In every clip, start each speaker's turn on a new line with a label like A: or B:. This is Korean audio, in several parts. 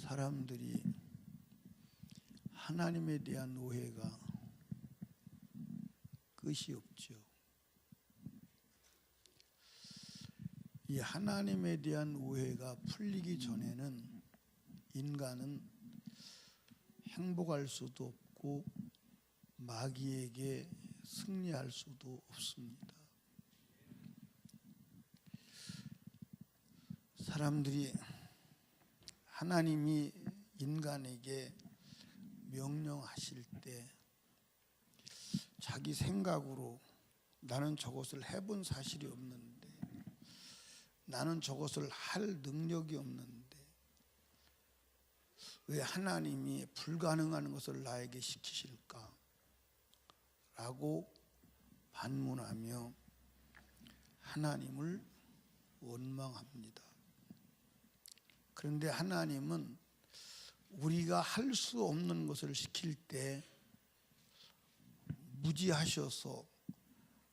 A: 사람들이 하나님에 대한 오해가 끝이 없죠. 이 하나님에 대한 오해가 풀리기 전에는 인간은 행복할 수도 없고 마귀에게 승리할 수도 없습니다. 사람들이 하나님이 인간에게 명령하실 때 자기 생각으로 나는 저것을 해본 사실이 없는데, 나는 저것을 할 능력이 없는데 왜 하나님이 불가능한 것을 나에게 시키실까? 라고 반문하며 하나님을 원망합니다. 그런데 하나님은 우리가 할 수 없는 것을 시킬 때 무지하셔서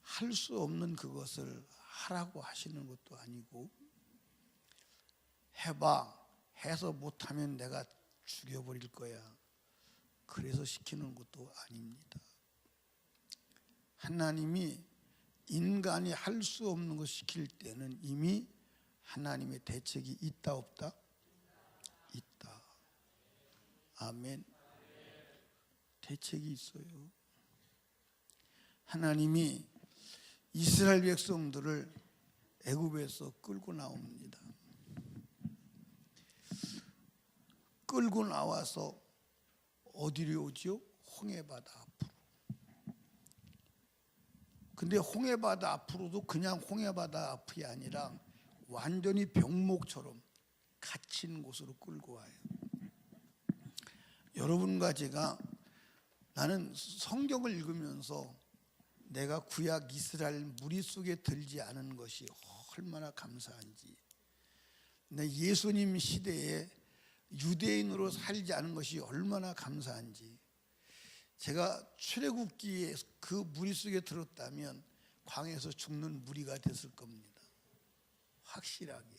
A: 할 수 없는 그것을 하라고 하시는 것도 아니고, 해봐, 해서 못하면 내가 죽여버릴 거야, 그래서 시키는 것도 아닙니다. 하나님이 인간이 할 수 없는 것 시킬 때는 이미 하나님의 대책이 있다 없다? 있다. 아멘. 대책이 있어요. 하나님이 이스라엘 백성들을 애굽에서 끌고 나옵니다. 끌고 나와서 어디로 오죠? 홍해바다 앞으로. 근데 홍해바다 앞으로도 그냥 홍해바다 앞이 아니라 완전히 병목처럼 갇힌 곳으로 끌고 와요. 여러분과 제가, 나는 성경을 읽으면서 내가 구약 이스라엘 무리 속에 들지 않은 것이 얼마나 감사한지, 내 예수님 시대에 유대인으로 살지 않은 것이 얼마나 감사한지, 제가 출애굽기에 그 무리 속에 들었다면 광야에서 죽는 무리가 됐을 겁니다. 확실하게.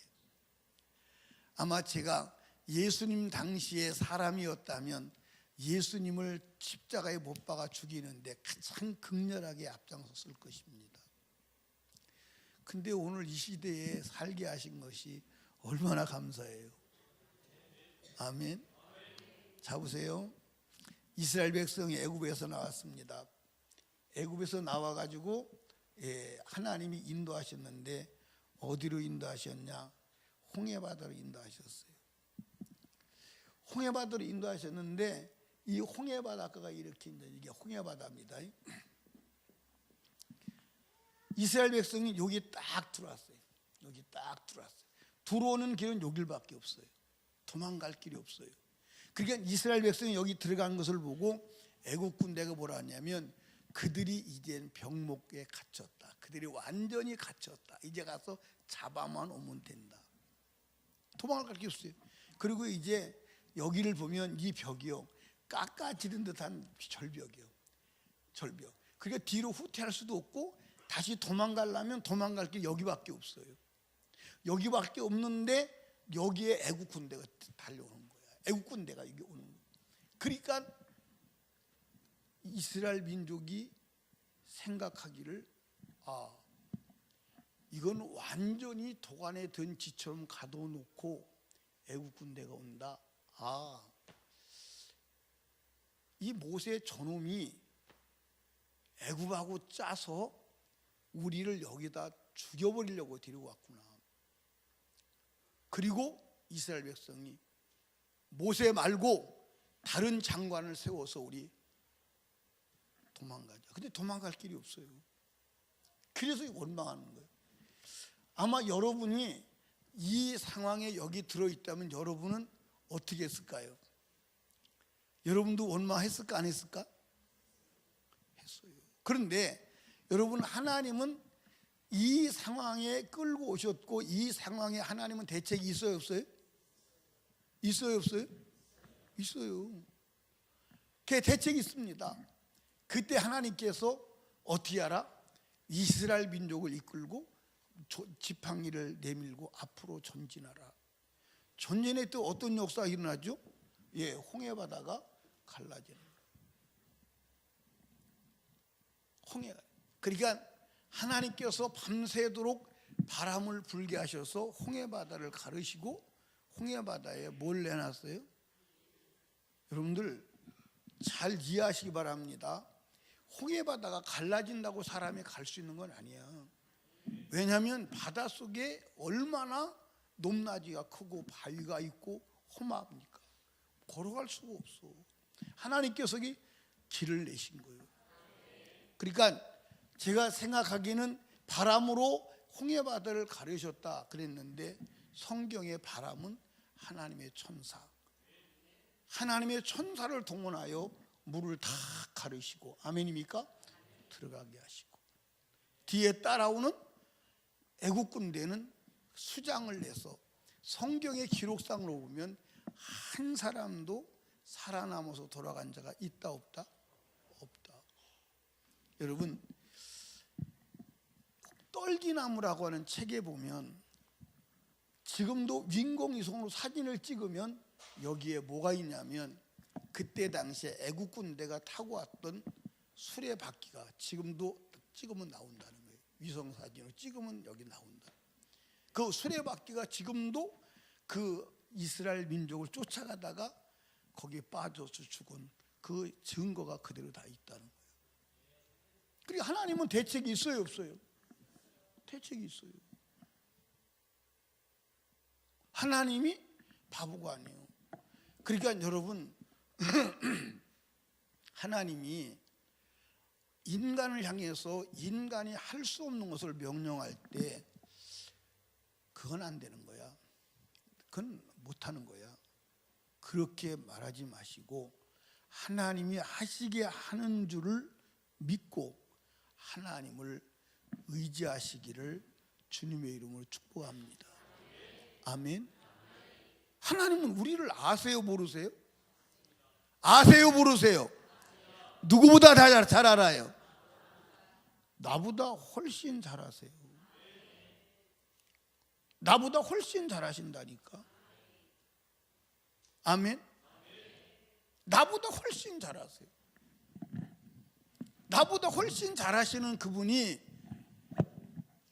A: 아마 제가 예수님 당시에 사람이었다면 예수님을 십자가에 못 박아 죽이는데 가장 극렬하게 앞장섰을 것입니다. 근데 오늘 이 시대에 살게 하신 것이 얼마나 감사해요. 아멘. 자, 보세요. 이스라엘 백성이 애굽에서 나왔습니다. 애굽에서 나와가지고 하나님이 인도하셨는데 어디로 인도하셨냐? 홍해바다로 인도하셨어요. 홍해바다로 인도하셨는데 이 홍해바다가 이렇게 이게 홍해바다입니다. 이스라엘 백성이 여기 딱 들어왔어요. 여기 딱 들어왔어요. 들어오는 길은 여길밖에 없어요. 도망갈 길이 없어요. 그러니까 이스라엘 백성이 여기 들어간 것을 보고 애국 군대가 뭐라 하냐면, 그들이 이젠 병목에 갇혔다. 그들이 완전히 갇혔다. 이제 가서 잡아만 오면 된다. 도망갈 게 없어요. 그리고 이제 여기를 보면 이 벽이요, 깎아지른 듯한 절벽이요. 절벽. 그러니까 뒤로 후퇴할 수도 없고 다시 도망가려면 도망갈 게 여기밖에 없어요. 여기밖에 없는데 여기에 애국 군대가 달려오는 거야. 애국 군대가 여기 오는 거야. 그러니까 이스라엘 민족이 생각하기를, 이건 완전히 도간에 든 쥐처럼 가둬놓고 애국 군대가 온다. 이 모세 저놈이 애굽하고 짜서 우리를 여기다 죽여버리려고 데리고 왔구나. 그리고 이스라엘 백성이 모세 말고 다른 장관을 세워서 우리 도망가자. 근데 도망갈 길이 없어요. 그래서 원망하는 거예요. 아마 여러분이 이 상황에 여기 들어있다면 여러분은 어떻게 했을까요? 여러분도 원망했을까 안 했을까? 했어요. 그런데 여러분, 하나님은 이 상황에 끌고 오셨고, 이 상황에 하나님은 대책이 있어요 없어요? 있어요 없어요? 있어요. 그 대책이 있습니다. 그때 하나님께서 어떻게 하라? 이스라엘 민족을 이끌고 지팡이를 내밀고 앞으로 전진하라. 전년에 또 어떤 역사가 일어나죠? 예, 홍해바다가 갈라지는 거예요. 그러니까 하나님께서 밤새도록 바람을 불게 하셔서 홍해바다를 가르시고 홍해바다에 뭘 내놨어요? 여러분들 잘 이해하시기 바랍니다. 홍해바다가 갈라진다고 사람이 갈 수 있는 건 아니야. 왜냐하면 바닷속에 얼마나 높낮이가 크고 바위가 있고 험합니까? 걸어갈 수가 없어. 하나님께서 길을 내신 거예요. 그러니까 제가 생각하기에는 바람으로 홍해바다를 가르셨다 그랬는데 성경의 바람은 하나님의 천사, 하나님의 천사를 동원하여 물을 다 가르시고, 아멘입니까? 들어가게 하시고, 뒤에 따라오는 애국 군대는 수장을 내서 성경의 기록상으로 보면 한 사람도 살아남아서 돌아간 자가 있다 없다? 없다. 여러분, 떨기나무라고 하는 책에 보면 지금도 인공위성으로 사진을 찍으면 여기에 뭐가 있냐면 그때 당시에 애국 군대가 타고 왔던 수레바퀴가 지금도 찍으면 나온다는 거예요. 위성 사진으로 찍으면 여기 나온다. 그 수레바퀴가 지금도 그 이스라엘 민족을 쫓아가다가 거기에 빠져서 죽은 그 증거가 그대로 다 있다는 거예요. 그리고 하나님은 대책이 있어요, 없어요? 대책이 있어요. 하나님이 바보가 아니에요. 그러니까 여러분, 하나님이 인간을 향해서 인간이 할 수 없는 것을 명령할 때 그건 안 되는 거야. 그건 못하는 거야. 그렇게 말하지 마시고 하나님이 하시게 하는 줄을 믿고 하나님을 의지하시기를 주님의 이름으로 축복합니다. 아멘. 하나님은 우리를 아세요, 모르세요? 아세요, 모르세요? 누구보다 잘 알아요. 나보다 훨씬 잘 아세요. 나보다 훨씬 잘 하신다니까. 아멘. 나보다 훨씬 잘 하세요. 나보다 훨씬 잘 하시는 그분이,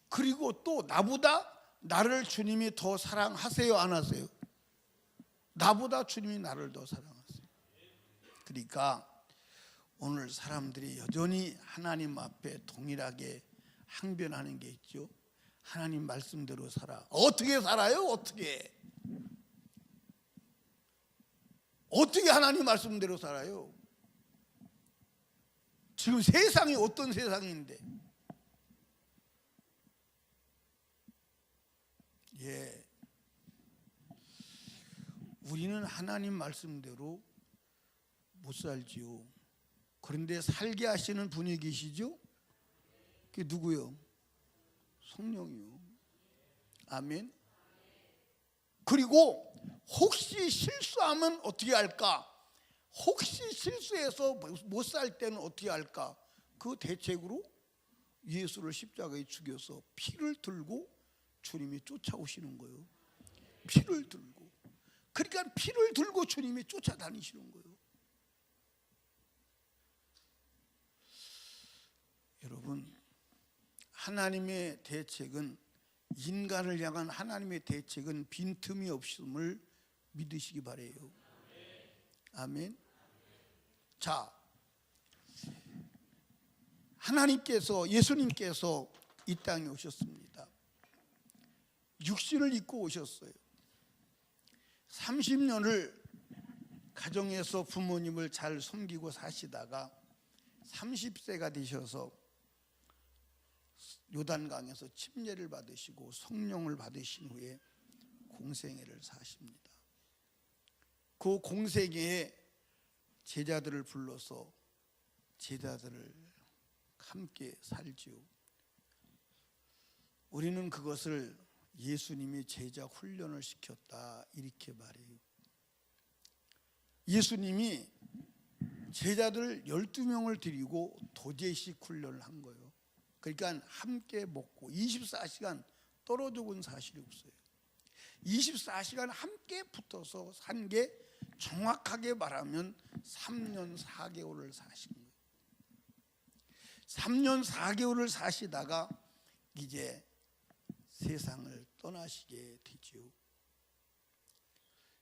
A: 그리고 또 나보다 나를 주님이 더 사랑하세요, 안 하세요? 나보다 주님이 나를 더 사랑하세요. 그러니까 오늘 사람들이 여전히 하나님 앞에 동일하게 항변하는 게 있죠. 하나님 말씀대로 살아. 어떻게 살아요? 어떻게 하나님 말씀대로 살아요? 지금 세상이 어떤 세상인데? 예, 우리는 하나님 말씀대로 못 살지요. 그런데 살게 하시는 분이 계시죠? 그게 누구요? 성령이요. 아멘. 그리고 혹시 실수하면 어떻게 할까? 혹시 실수해서 못 살 때는 어떻게 할까? 그 대책으로 예수를 십자가에 죽여서 피를 들고 주님이 쫓아오시는 거예요. 피를 들고. 그러니까 피를 들고 주님이 쫓아다니시는 거예요. 여러분, 하나님의 대책은, 인간을 향한 하나님의 대책은 빈틈이 없음을 믿으시기 바래요. 아멘. 자, 하나님께서, 예수님께서 이 땅에 오셨습니다. 육신을 입고 오셨어요. 30년을 가정에서 부모님을 잘 섬기고 사시다가 30세가 되셔서 요단강에서 침례를 받으시고 성령을 받으신 후에 공생애를 사십니다. 그 공생애에 제자들을 불러서 제자들을 함께 살지요. 우리는 그것을 예수님이 제자 훈련을 시켰다 이렇게 말해요. 예수님이 제자들 12명을 데리고 도제식 훈련을 한 거예요. 그러니까 함께 먹고 24시간 떨어져 본 사실이 없어요. 24시간 함께 붙어서 산 게 정확하게 말하면 3년 4개월을 사신 거예요. 3년 4개월을 사시다가 이제 세상을 떠나시게 되죠.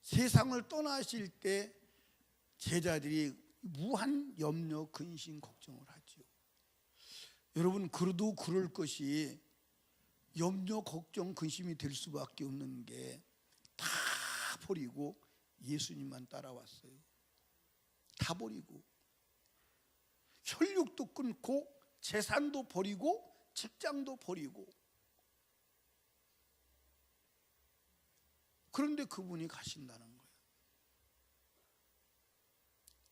A: 세상을 떠나실 때 제자들이 무한 염려, 근심, 걱정을 하죠. 여러분, 그래도 그럴 것이 염려, 걱정, 근심이 될 수밖에 없는 게 다 버리고 예수님만 따라왔어요. 다 버리고 혈육도 끊고 재산도 버리고 직장도 버리고, 그런데 그분이 가신다는 거예요.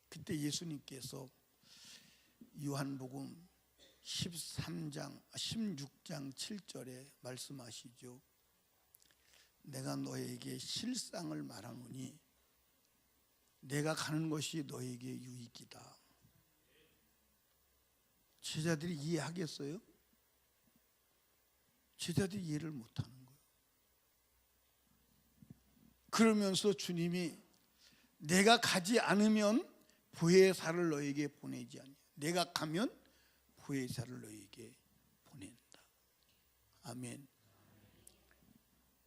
A: 그때 예수님께서 요한복음 16장 7절에 말씀하시죠. 내가 너에게 실상을 말하노니 내가 가는 것이 너에게 유익이다. 제자들이 이해하겠어요? 제자들이 이해를 못하는 거예요. 그러면서 주님이 내가 가지 않으면 보혜사를 너에게 보내지 않냐. 내가 가면 보혜사를 너에게 보낸다. 아멘.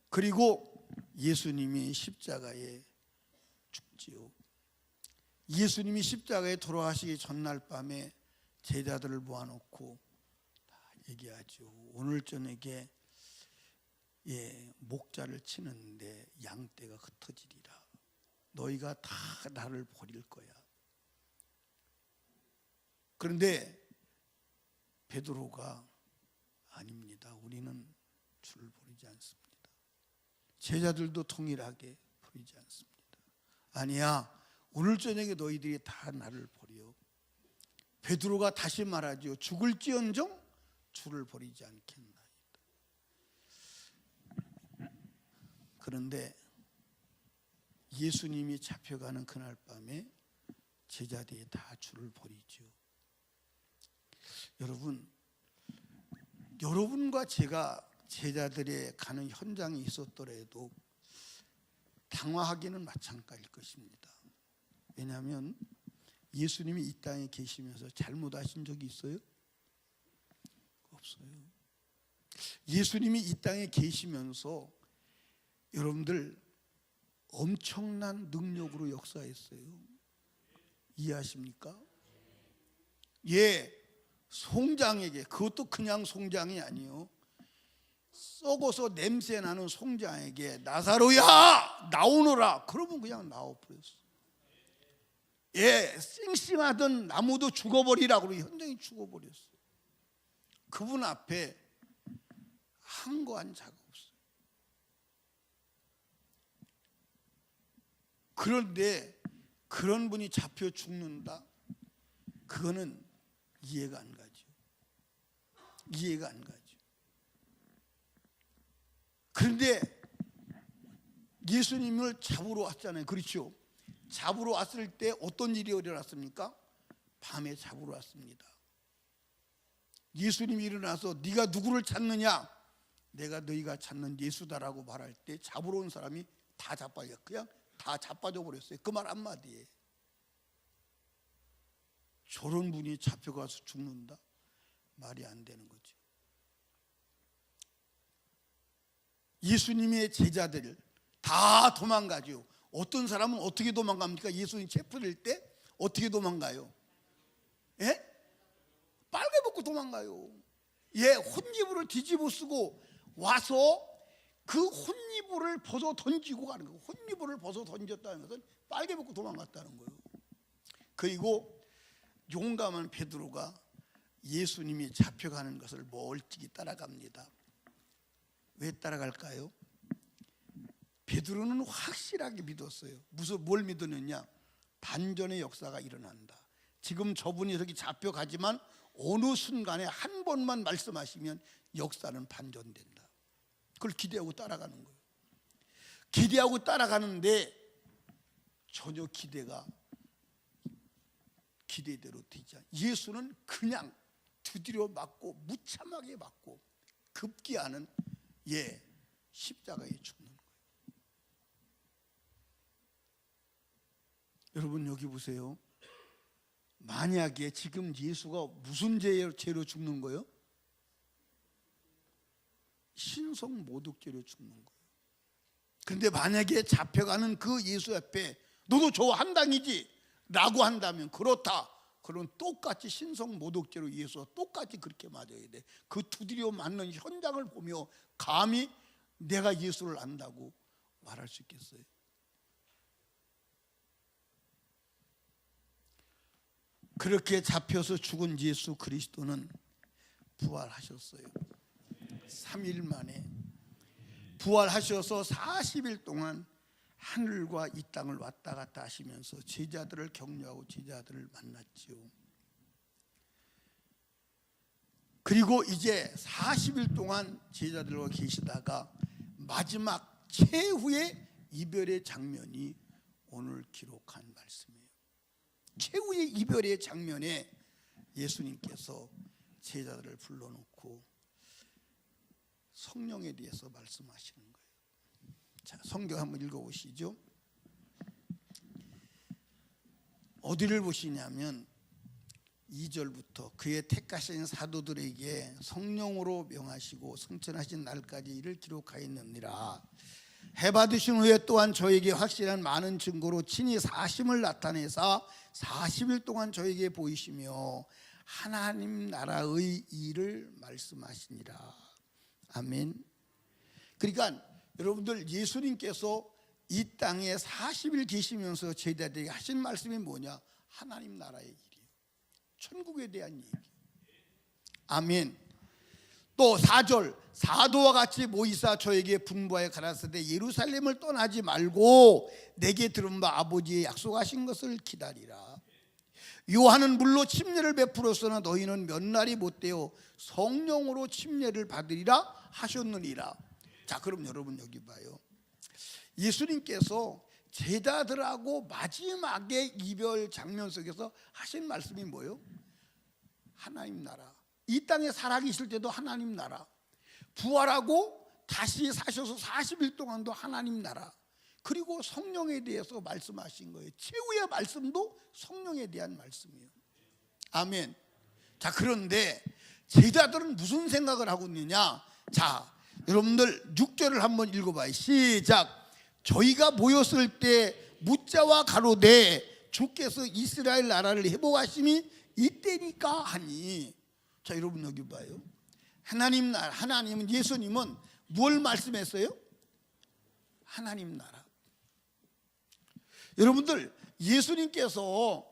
A: 그리고 예수님이 십자가에 죽지요. 예수님이 십자가에 돌아가시기 전날 밤에 제자들을 모아놓고 다 얘기하죠. 오늘 저녁에 목자를 치는데 양떼가 흩어지리라. 너희가 다 나를 버릴 거야. 그런데 베드로가 아닙니다. 우리는 주를 버리지 않습니다. 제자들도 동일하게 버리지 않습니다. 아니야, 오늘 저녁에 너희들이 다 나를 버려. 베드로가 다시 말하죠. 죽을지언정 주를 버리지 않겠나이다. 그런데 예수님이 잡혀가는 그날 밤에 제자들이 다 주를 버리죠. 여러분과 제가 제자들의 가는 현장에 있었더라도 당황하기는 마찬가지일 것입니다. 왜냐하면 예수님이 이 땅에 계시면서 잘못하신 적이 있어요? 없어요. 예수님이 이 땅에 계시면서 여러분들 엄청난 능력으로 역사했어요. 이해하십니까? 송장에게, 그것도 그냥 송장이 아니요, 썩어서 냄새나는 송장에게 나사로야 나오너라 그러면 그냥 나와버렸어. 싱싱하던 나무도 죽어버리라고 그러고 현장이 죽어버렸어. 그분 앞에 한 거 한 자가 없어요. 그런데 그런 분이 잡혀 죽는다? 그거는 이해가 안 가죠. 이해가 안 가죠. 그런데 예수님을 잡으러 왔잖아요. 그렇죠? 잡으러 왔을 때 어떤 일이 일어났습니까? 밤에 잡으러 왔습니다. 예수님이 일어나서 네가 누구를 찾느냐? 내가 너희가 찾는 예수다라고 말할 때 잡으러 온 사람이 다 자빠져, 그냥 다 자빠져 버렸어요. 그 말 한마디에. 저런 분이 잡혀가서 죽는다? 말이 안 되는 거죠. 예수님의 제자들 다 도망가죠. 어떤 사람은 어떻게 도망갑니까? 예수님 체포될 때 어떻게 도망가요? 빨개 벗고 도망가요. 혼이불을 뒤집어 쓰고 와서 그 혼이불을 벗어 던지고 가는 거예요. 혼이불을 벗어 던졌다는 것은 빨개 벗고 도망갔다는 거예요. 그리고 용감한 베드로가 예수님이 잡혀가는 것을 멀찍이 따라갑니다. 왜 따라갈까요? 베드로는 확실하게 믿었어요. 뭘 믿었느냐? 반전의 역사가 일어난다. 지금 저분이 저기 잡혀가지만 어느 순간에 한 번만 말씀하시면 역사는 반전된다. 그걸 기대하고 따라가는 거예요. 기대하고 따라가는데 전혀 기대대로 되지 않아요. 예수는 그냥 두드려 맞고 무참하게 맞고 급기야는 십자가에 죽는 거예요. 여러분 여기 보세요. 만약에 지금 예수가 무슨 죄로 죽는 거예요? 신성모독죄로 죽는 거예요. 그런데 만약에 잡혀가는 그 예수 앞에 너도 저 한당이지 라고 한다면 그렇다. 그럼 똑같이 신성모독죄로 예수와 똑같이 그렇게 맞아야 돼. 그 두드려 맞는 현장을 보며 감히 내가 예수를 안다고 말할 수 있겠어요? 그렇게 잡혀서 죽은 예수 그리스도는 부활하셨어요. 3일 만에 부활하셔서 40일 동안 하늘과 이 땅을 왔다 갔다 하시면서 제자들을 격려하고 제자들을 만났지요. 그리고 이제 40일 동안 제자들과 계시다가 마지막 최후의 이별의 장면이 오늘 기록한 말씀이에요. 최후의 이별의 장면에 예수님께서 제자들을 불러놓고 성령에 대해서 말씀하시는 거예요. 자, 성경 한번 읽어보시죠. 어디를 보시냐면 2절부터 그의 택하신 사도들에게 성령으로 명하시고 승천하신 날까지 이를 기록하였느니라. 해받으신 후에 또한 저에게 확실한 많은 증거로 친히 사심을 나타내사 40일 동안 저에게 보이시며 하나님 나라의 일을 말씀하시니라. 아멘. 그러니까 여러분들 예수님께서 이 땅에 40일 계시면서 제자들에게 하신 말씀이 뭐냐? 하나님 나라의 일이에요. 천국에 대한 얘기. 아멘. 또 4절 사도와 같이 모이사 저에게 분부하여 가라사대 예루살렘을 떠나지 말고 내게 들은 바 아버지의 약속하신 것을 기다리라. 요한은 물로 침례를 베풀었으나 너희는 몇 날이 못되어 성령으로 침례를 받으리라 하셨느니라. 자, 그럼 여러분 여기 봐요. 예수님께서 제자들하고 마지막에 이별 장면 속에서 하신 말씀이 뭐예요? 하나님 나라. 이 땅에 살아계실 때도 하나님 나라, 부활하고 다시 사셔서 40일 동안도 하나님 나라, 그리고 성령에 대해서 말씀하신 거예요. 최후의 말씀도 성령에 대한 말씀이에요. 아멘. 자, 그런데 제자들은 무슨 생각을 하고 있느냐? 자, 여러분들 6절을 한번 읽어봐요. 시작. 저희가 모였을 때 묻자와 가로되 주께서 이스라엘 나라를 회복하심이 이때니까 하니. 자, 여러분 여기 봐요. 하나님은, 예수님은 뭘 말씀했어요? 하나님 나라. 여러분들 예수님께서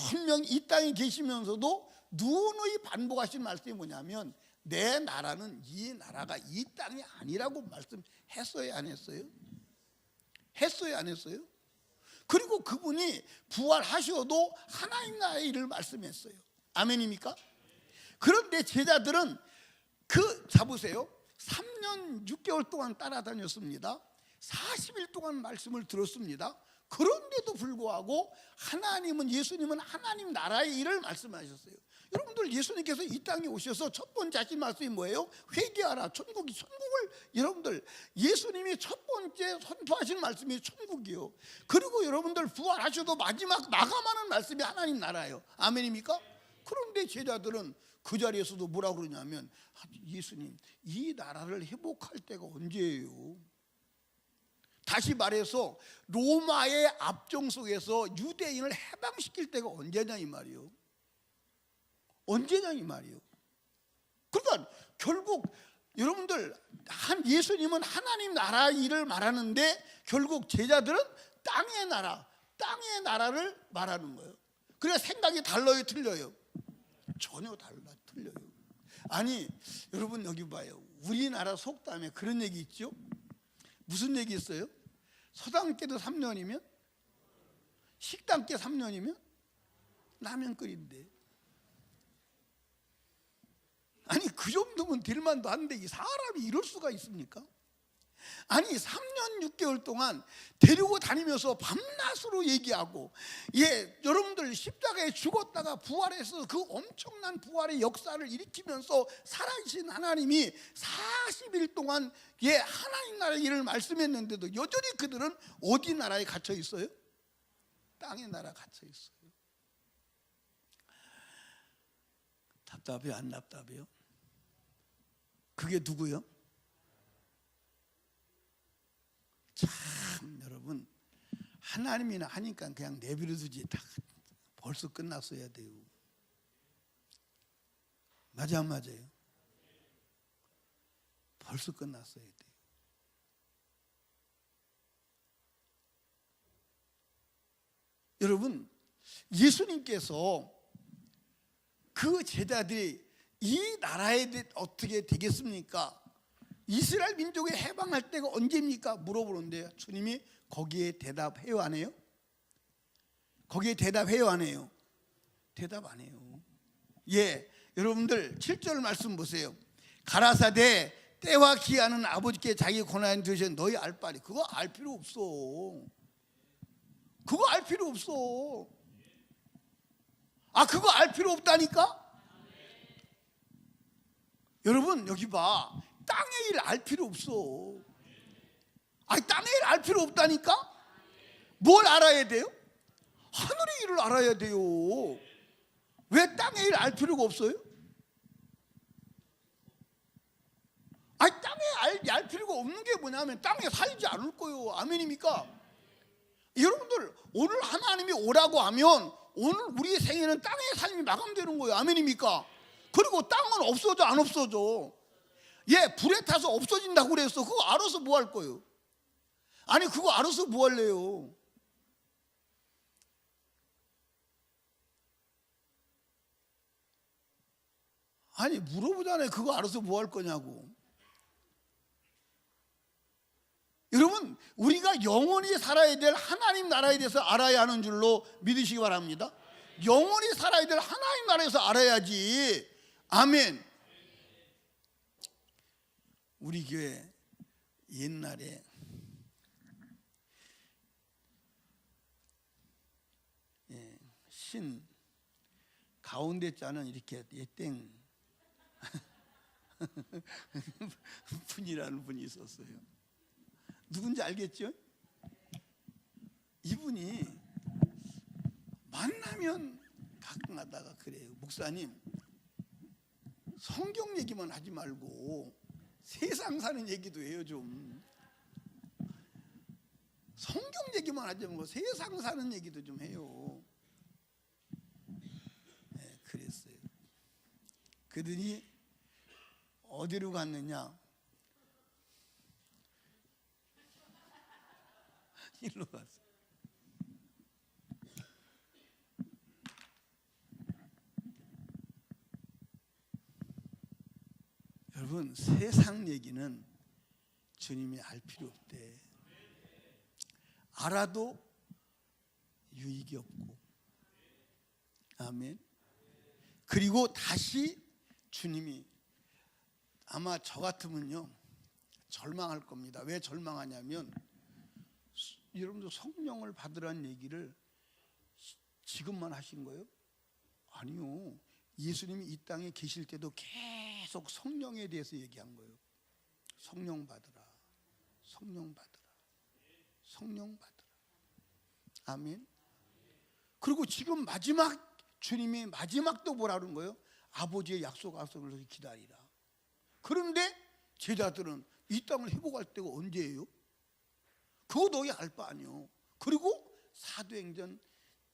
A: 분명 이 땅에 계시면서도 누누이 반복하신 말씀이 뭐냐면 내 나라는 이 나라가 이 땅이 아니라고 말씀했어요, 안 했어요? 했어요, 안 했어요? 그리고 그분이 부활하셔도 하나님 나라의 일을 말씀했어요. 아멘입니까? 그런데 제자들은 잡으세요. 3년 6개월 동안 따라다녔습니다. 40일 동안 말씀을 들었습니다. 그런데도 불구하고 예수님은 하나님 나라의 일을 말씀하셨어요. 여러분들 예수님께서 이 땅에 오셔서 첫 번째 하신 말씀이 뭐예요? 회개하라. 천국을 여러분들 예수님이 첫 번째 선포하신 말씀이 천국이요. 그리고 여러분들 부활하셔도 마지막 마감하는 말씀이 하나님 나라예요. 아멘입니까? 그런데 제자들은 그 자리에서도 뭐라고 그러냐면 예수님, 이 나라를 회복할 때가 언제예요? 다시 말해서 로마의 압정 속에서 유대인을 해방시킬 때가 언제냐 이 말이에요. 언제냐 이 말이에요. 그러니까 결국 여러분들 예수님은 하나님 나라 일을 말하는데 결국 제자들은 땅의 나라를 말하는 거예요. 그래서 생각이 달라요, 틀려요? 전혀 틀려요. 아니 여러분 여기 봐요. 우리나라 속담에 그런 얘기 있죠? 무슨 얘기 있어요? 서당께도 3년이면 식당께 3년이면 라면 끓인대. 아니 그 정도면 될 만도 한데 이 사람이 이럴 수가 있습니까? 아니 3년 6개월 동안 데리고 다니면서 밤낮으로 얘기하고, 여러분들 십자가에 죽었다가 부활해서 그 엄청난 부활의 역사를 일으키면서 살아계신 하나님이 40일 동안 하나님 나라의 일을 말씀했는데도 여전히 그들은 어디 나라에 갇혀 있어요? 땅의 나라 갇혀 있어요. 답답해요? 안 답답해요? 그게 누구요? 참 여러분, 하나님이나 하니까 그냥 내버려두지 다 벌써 끝났어야 돼요. 맞아 안 맞아요? 벌써 끝났어야 돼요. 여러분, 예수님께서 그 제자들이 이 나라에 어떻게 되겠습니까? 이스라엘 민족이 해방할 때가 언제입니까? 물어보는데요. 주님이 거기에 대답해요 안 해요? 거기에 대답해요 안 해요? 대답 안 해요. 예, 여러분들 7절 말씀 보세요. 가라사대 때와 기한은 아버지께 자기 고난을 들으신 너희 알 바리. 그거 알 필요 없어. 그거 알 필요 없어. 아, 그거 알 필요 없다니까? 여러분 여기 봐. 땅의 일 알 필요 없어. 아니, 땅의 일 알 필요 없다니까? 뭘 알아야 돼요? 하늘의 일을 알아야 돼요. 왜 땅의 일 알 필요가 없어요? 아니, 땅에 알 필요가 없는 게 뭐냐면 땅에 살지 않을 거예요. 아멘입니까? 여러분들 오늘 하나님이 오라고 하면 오늘 우리의 생애는 땅의 삶이 마감되는 거예요. 아멘입니까? 그리고 땅은 없어져 안 없어져? 예, 불에 타서 없어진다고 그랬어. 그거 알아서 뭐 할 거예요? 아니, 그거 알아서 뭐 할래요? 아니, 물어보잖아요. 그거 알아서 뭐 할 거냐고. 여러분, 우리가 영원히 살아야 될 하나님 나라에 대해서 알아야 하는 줄로 믿으시기 바랍니다. 영원히 살아야 될 하나님 나라에서 알아야지. 아멘. 우리 교회 옛날에 신 가운데 자는 이렇게 땡 분이라는 분이 있었어요. 누군지 알겠죠? 이분이 만나면 가끔 가다가 그래요. 목사님, 성경 얘기만 하지 말고 세상 사는 얘기도 해요. 좀 성경 얘기만 하지 말고 세상 사는 얘기도 좀 해요. 네, 그랬어요. 그러더니 어디로 갔느냐? 일로 갔어요. 여러분, 세상 얘기는 주님이 알 필요 없대. 알아도 유익이 없고. 아멘. 그리고 다시 주님이 아마 저 같으면요 절망할 겁니다. 왜 절망하냐면 여러분들 성령을 받으라는 얘기를 지금만 하신 거예요? 아니요. 예수님이 이 땅에 계실 때도 계속 성령에 대해서 얘기한 거예요. 성령 받으라. 성령 받으라. 성령 받으라. 아멘. 그리고 지금 마지막 주님이 마지막도 뭐라 그런 거예요? 아버지의 약속을 기다리라. 그런데 제자들은 이 땅을 회복할 때가 언제예요? 그거 너희 알 바 아니요. 그리고 사도행전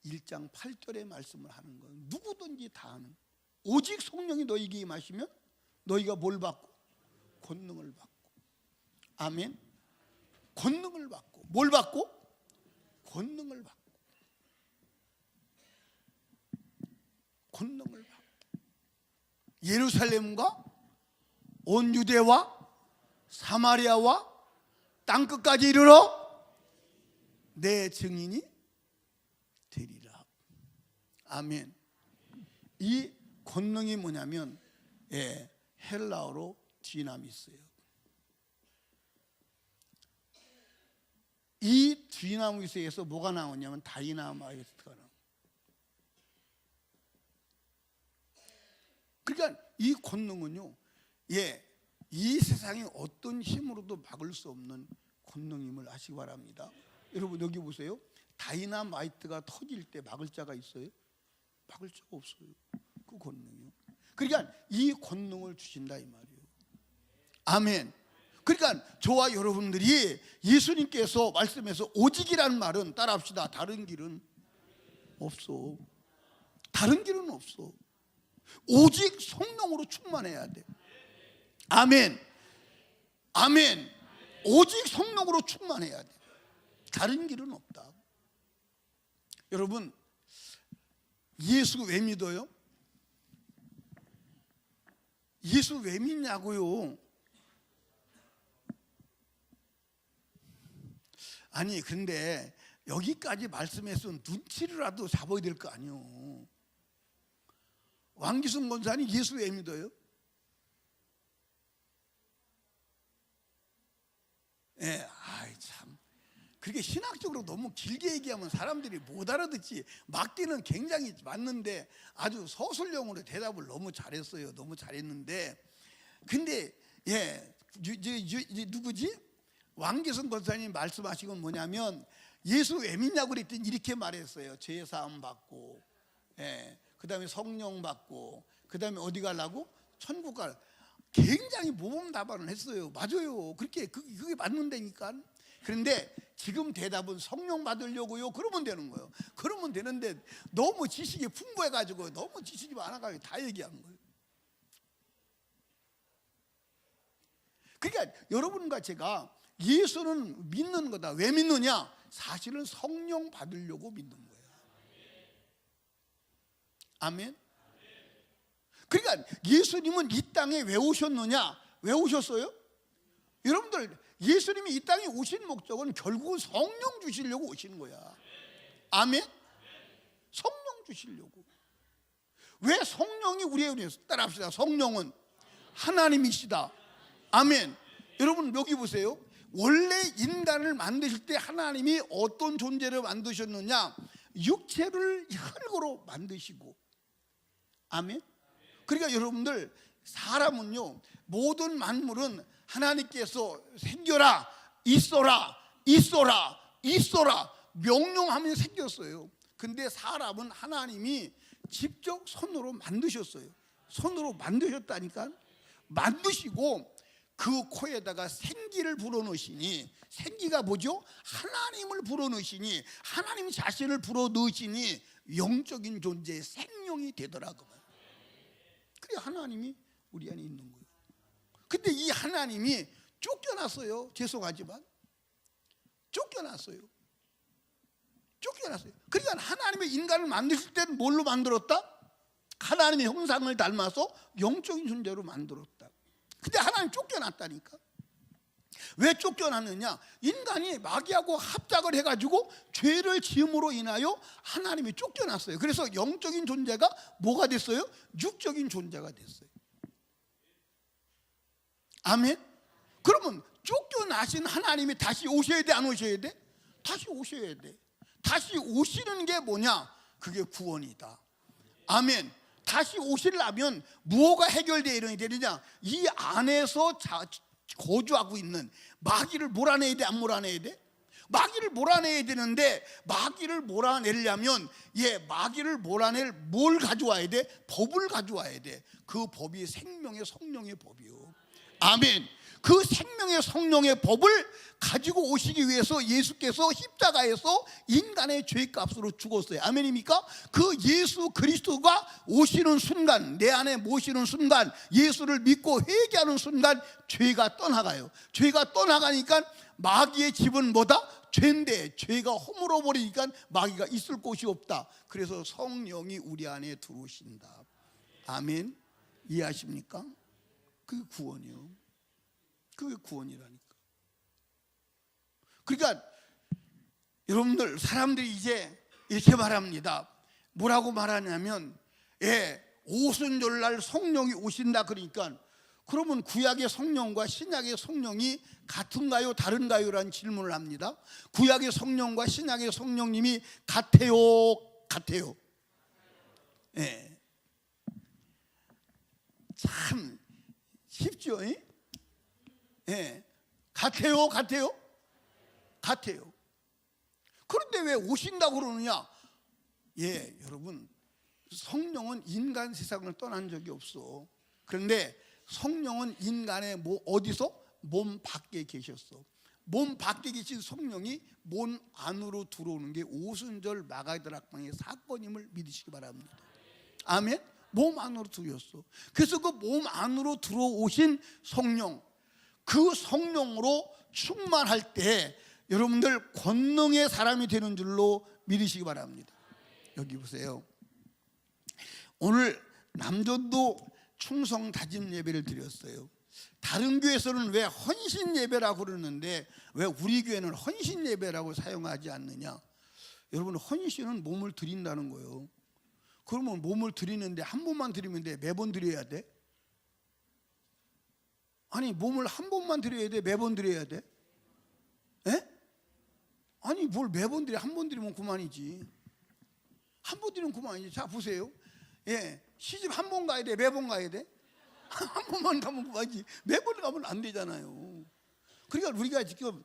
A: 1장 8절의 말씀을 하는 거예요. 누구든지 다 하는. 오직 성령이 너희에게 임하시면 너희가 뭘 받고? 권능을 받고. 아멘. 권능을 받고. 뭘 받고? 권능을 받고. 권능을 받고. 예루살렘과 온 유대와 사마리아와 땅끝까지 이르러 내 증인이 되리라. 아멘. 이 권능이 뭐냐면 헬라어로 디나미스예요. 이 디나미스에서 뭐가 나오냐면 다이나마이트가 나와요. 그러니까 이 권능은요, 이 세상에 어떤 힘으로도 막을 수 없는 권능임을 아시기 바랍니다. 여러분 여기 보세요. 다이나마이트가 터질 때 막을 자가 있어요? 막을 자가 없어요. 그 권능이요. 그러니까 이 권능을 주신다 이 말이에요. 아멘. 그러니까 저와 여러분들이 예수님께서 말씀해서 오직이라는 말은 따라합시다. 다른 길은 없어. 다른 길은 없어. 오직 성령으로 충만해야 돼. 아멘. 아멘. 오직 성령으로 충만해야 돼. 다른 길은 없다. 여러분, 예수 왜 믿어요? 예수 왜 믿냐고요? 아니 근데 여기까지 말씀해서 눈치라도 잡아야 될 거 아니에요. 왕기순 권사님 예수 왜 믿어요? 예, 아이 참. 그렇게 신학적으로 너무 길게 얘기하면 사람들이 못 알아듣지. 맞기는 굉장히 맞는데 아주 서술형으로 대답을 너무 잘했어요. 너무 잘했는데, 근데 예, 누구지? 왕기순 권사님 말씀하신 건 뭐냐면 예수 왜 믿냐고 그랬더니 이렇게 말했어요. 죄사함 받고, 예, 그 다음에 성령 받고, 그 다음에 어디 가려고? 천국 갈. 굉장히 모범 답안을 했어요. 맞아요. 그렇게 그게 맞는다니까. 그런데 지금 대답은 성령 받으려고요. 그러면 되는 거예요. 그러면 되는데 너무 지식이 풍부해가지고 너무 지식이 많아가지고 다 얘기하는 거예요. 그러니까 여러분과 제가 예수는 믿는 거다. 왜 믿느냐? 사실은 성령 받으려고 믿는 거예요. 아멘. 그러니까 예수님은 이 땅에 왜 오셨느냐? 왜 오셨어요? 여러분들, 예수님이 이 땅에 오신 목적은 결국은 성령 주시려고 오신 거야. 아멘. 성령 주시려고. 왜 성령이 우리의 은혜였어? 따라합시다. 성령은 하나님이시다. 아멘. 여러분 여기 보세요. 원래 인간을 만드실 때 하나님이 어떤 존재를 만드셨느냐? 육체를 흙으로 만드시고. 아멘. 그러니까 여러분들, 사람은요, 모든 만물은 하나님께서 생겨라, 있어라, 있어라, 있어라 명령하면 생겼어요. 근데 사람은 하나님이 직접 손으로 만드셨어요. 손으로 만드셨다니까. 만드시고 그 코에다가 생기를 불어넣으시니, 생기가 뭐죠? 하나님을 불어넣으시니, 하나님 자신을 불어넣으시니 영적인 존재의 생명이 되더라고요. 그래 하나님이 우리 안에 있는 거예요. 근데 이 하나님이 쫓겨났어요. 죄송하지만 쫓겨났어요. 쫓겨났어요. 그러니까 하나님의 인간을 만드실 때는 뭘로 만들었다? 하나님의 형상을 닮아서 영적인 존재로 만들었다. 근데 하나님 쫓겨났다니까. 왜 쫓겨났느냐? 인간이 마귀하고 합작을 해가지고 죄를 지음으로 인하여 하나님이 쫓겨났어요. 그래서 영적인 존재가 뭐가 됐어요? 육적인 존재가 됐어요. 아멘. 그러면 쫓겨나신 하나님이 다시 오셔야 돼, 안 오셔야 돼? 다시 오셔야 돼. 다시 오시는 게 뭐냐? 그게 구원이다. 아멘. 다시 오시려면 무엇가 해결되어야 되느냐? 이 안에서 거주하고 있는 마귀를 몰아내야 돼, 안 몰아내야 돼? 마귀를 몰아내야 되는데, 마귀를 몰아내려면 마귀를 몰아낼 뭘 가져와야 돼? 법을 가져와야 돼. 그 법이 생명의 성령의 법이요. 아멘. 그 생명의 성령의 법을 가지고 오시기 위해서 예수께서 십자가에서 인간의 죄값으로 죽었어요. 아멘입니까? 그 예수 그리스도가 오시는 순간, 내 안에 모시는 순간, 예수를 믿고 회개하는 순간 죄가 떠나가요. 죄가 떠나가니까 마귀의 집은 뭐다? 죄인데, 죄가 허물어 버리니까 마귀가 있을 곳이 없다. 그래서 성령이 우리 안에 들어오신다. 아멘. 이해하십니까? 그게 구원이요. 그게 구원이라니까. 그러니까 여러분들, 사람들이 이제 이렇게 말합니다. 뭐라고 말하냐면, 오순절날 성령이 오신다 그러니까, 그러면 구약의 성령과 신약의 성령이 같은가요, 다른가요? 라는 질문을 합니다. 구약의 성령과 신약의 성령님이 같아요, 같아요? 참 쉽죠? 같아요, 같아요? 같아요. 그런데 왜 오신다고 그러느냐? 예, 여러분, 성령은 인간 세상을 떠난 적이 없어. 그런데 성령은 인간의 어디서? 몸 밖에 계셨어. 몸 밖에 계신 성령이 몸 안으로 들어오는 게 오순절 마가다락방의 사건임을 믿으시기 바랍니다. 아멘. 몸 안으로 들어왔어. 그래서 그 몸 안으로 들어오신 성령, 그 성령으로 충만할 때 여러분들 권능의 사람이 되는 줄로 믿으시기 바랍니다. 여기 보세요. 오늘 남전도 충성 다짐 예배를 드렸어요. 다른 교회에서는 왜 헌신 예배라고 그러는데 왜 우리 교회는 헌신 예배라고 사용하지 않느냐? 여러분, 헌신은 몸을 드린다는 거예요. 그러면 몸을 드리는데 한 번만 드리면 돼? 매번 드려야 돼? 아니, 몸을 한 번만 드려야 돼? 매번 드려야 돼? 에? 아니, 뭘 매번 드려? 한 번 드리면 그만이지. 한 번 드리면 그만이지. 자, 보세요. 예, 시집 한 번 가야 돼? 매번 가야 돼? 한 번만 가면 그만이지. 매번 가면 안 되잖아요. 그러니까 우리가 지금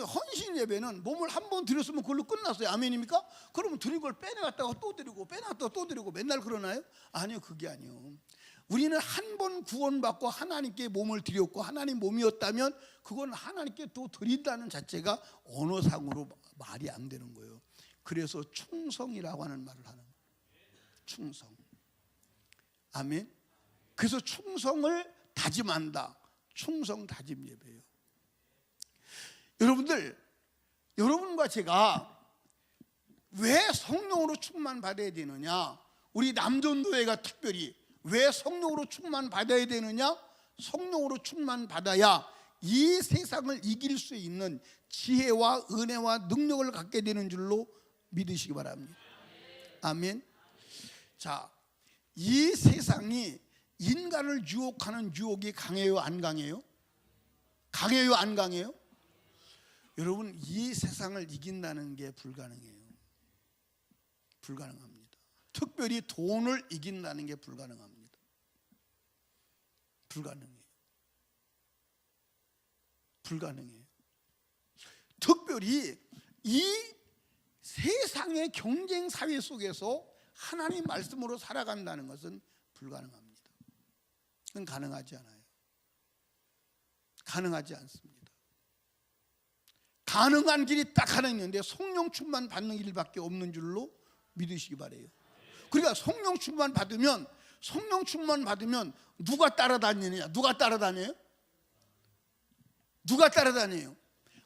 A: 헌신 예배는 몸을 한 번 드렸으면 그걸로 끝났어요. 아멘입니까? 그러면 드린 걸 빼내갔다가 또 드리고 빼내갔다가 또 드리고 맨날 그러나요? 아니요, 그게 아니요. 우리는 한 번 구원받고 하나님께 몸을 드렸고 하나님 몸이었다면 그건 하나님께 또 드린다는 자체가 언어상으로 말이 안 되는 거예요. 그래서 충성이라고 하는 말을 하는 거예요. 충성. 아멘. 그래서 충성을 다짐한다. 충성 다짐 예배예요. 여러분들, 여러분과 제가 왜 성령으로 충만 받아야 되느냐? 우리 남전도회가 특별히 왜 성령으로 충만 받아야 되느냐? 성령으로 충만 받아야 이 세상을 이길 수 있는 지혜와 은혜와 능력을 갖게 되는 줄로 믿으시기 바랍니다. 아멘. 자, 이 세상이 인간을 유혹하는 유혹이 강해요, 안 강해요? 강해요, 안 강해요? 여러분, 이 세상을 이긴다는 게 불가능해요. 불가능합니다. 특별히 돈을 이긴다는 게 불가능합니다. 불가능해요. 불가능해요. 특별히 이 세상의 경쟁 사회 속에서 하나님 말씀으로 살아간다는 것은 불가능합니다. 그건 가능하지 않아요. 가능하지 않습니다. 가능한 길이 딱 하나 있는데 성령 충만 받는 길밖에 없는 줄로 믿으시기 바래요. 그러니까 성령 충만 받으면 누가 따라다니느냐? 누가 따라다녀요? 누가 따라다녀요?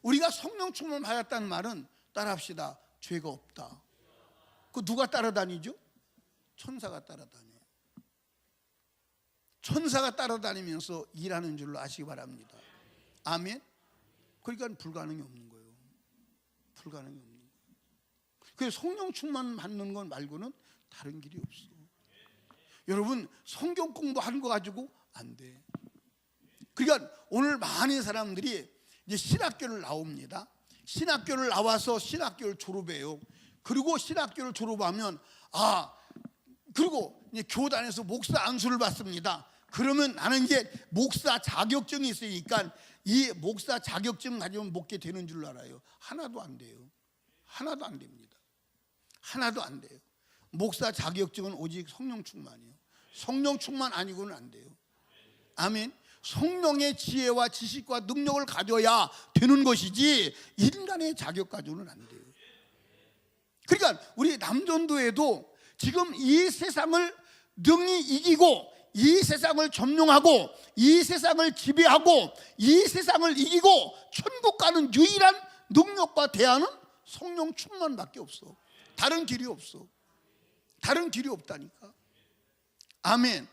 A: 우리가 성령 충만 받았다는 말은 따라합시다. 죄가 없다. 그 누가 따라다니죠? 천사가 따라다녀요. 천사가 따라다니면서 일하는 줄로 아시기 바랍니다. 아멘. 그러니까 불가능이 없는 거예요. 불가능이 없는 거예요. 그래서 성령 충만 받는 것 말고는 다른 길이 없어. 여러분, 성경 공부하는 거 가지고 안 돼. 그러니까 오늘 많은 사람들이 이제 신학교를 나옵니다. 신학교를 나와서 신학교를 졸업해요. 그리고 신학교를 졸업하면 그리고 이제 교단에서 목사 안수를 받습니다. 그러면 나는 이제 목사 자격증이 있으니까 이 목사 자격증 가지면 먹게 되는 줄 알아요. 하나도 안 돼요. 하나도 안 됩니다. 하나도 안 돼요. 목사 자격증은 오직 성령 충만이에요. 성령 충만 아니고는 안 돼요. 아멘. 성령의 지혜와 지식과 능력을 가져야 되는 것이지 인간의 자격 가지고는 안 돼요. 그러니까 우리 남전도에도 지금 이 세상을 능히 이기고 이 세상을 점령하고 이 세상을 지배하고 이 세상을 이기고 천국 가는 유일한 능력과 대안은 성령 충만밖에 없어. 다른 길이 없어. 다른 길이 없다니까. 아멘.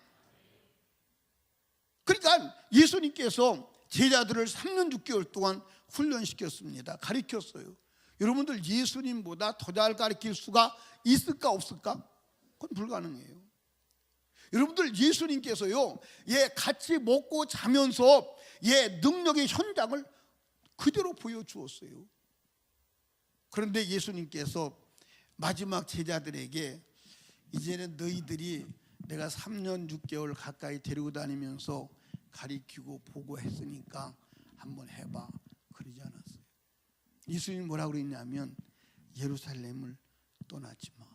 A: 그러니까 예수님께서 제자들을 3년 6개월 동안 훈련시켰습니다. 가르쳤어요. 여러분들 예수님보다 더 잘 가르칠 수가 있을까 없을까? 그건 불가능해요. 여러분들 예수님께서요, 같이 먹고 자면서 능력의 현장을 그대로 보여주었어요. 그런데 예수님께서 마지막 제자들에게 이제는 너희들이 내가 3년 6개월 가까이 데리고 다니면서 가리키고 보고 했으니까 한번 해봐. 그러지 않았어요. 예수님이 뭐라고 그랬냐면 예루살렘을 떠나지 마.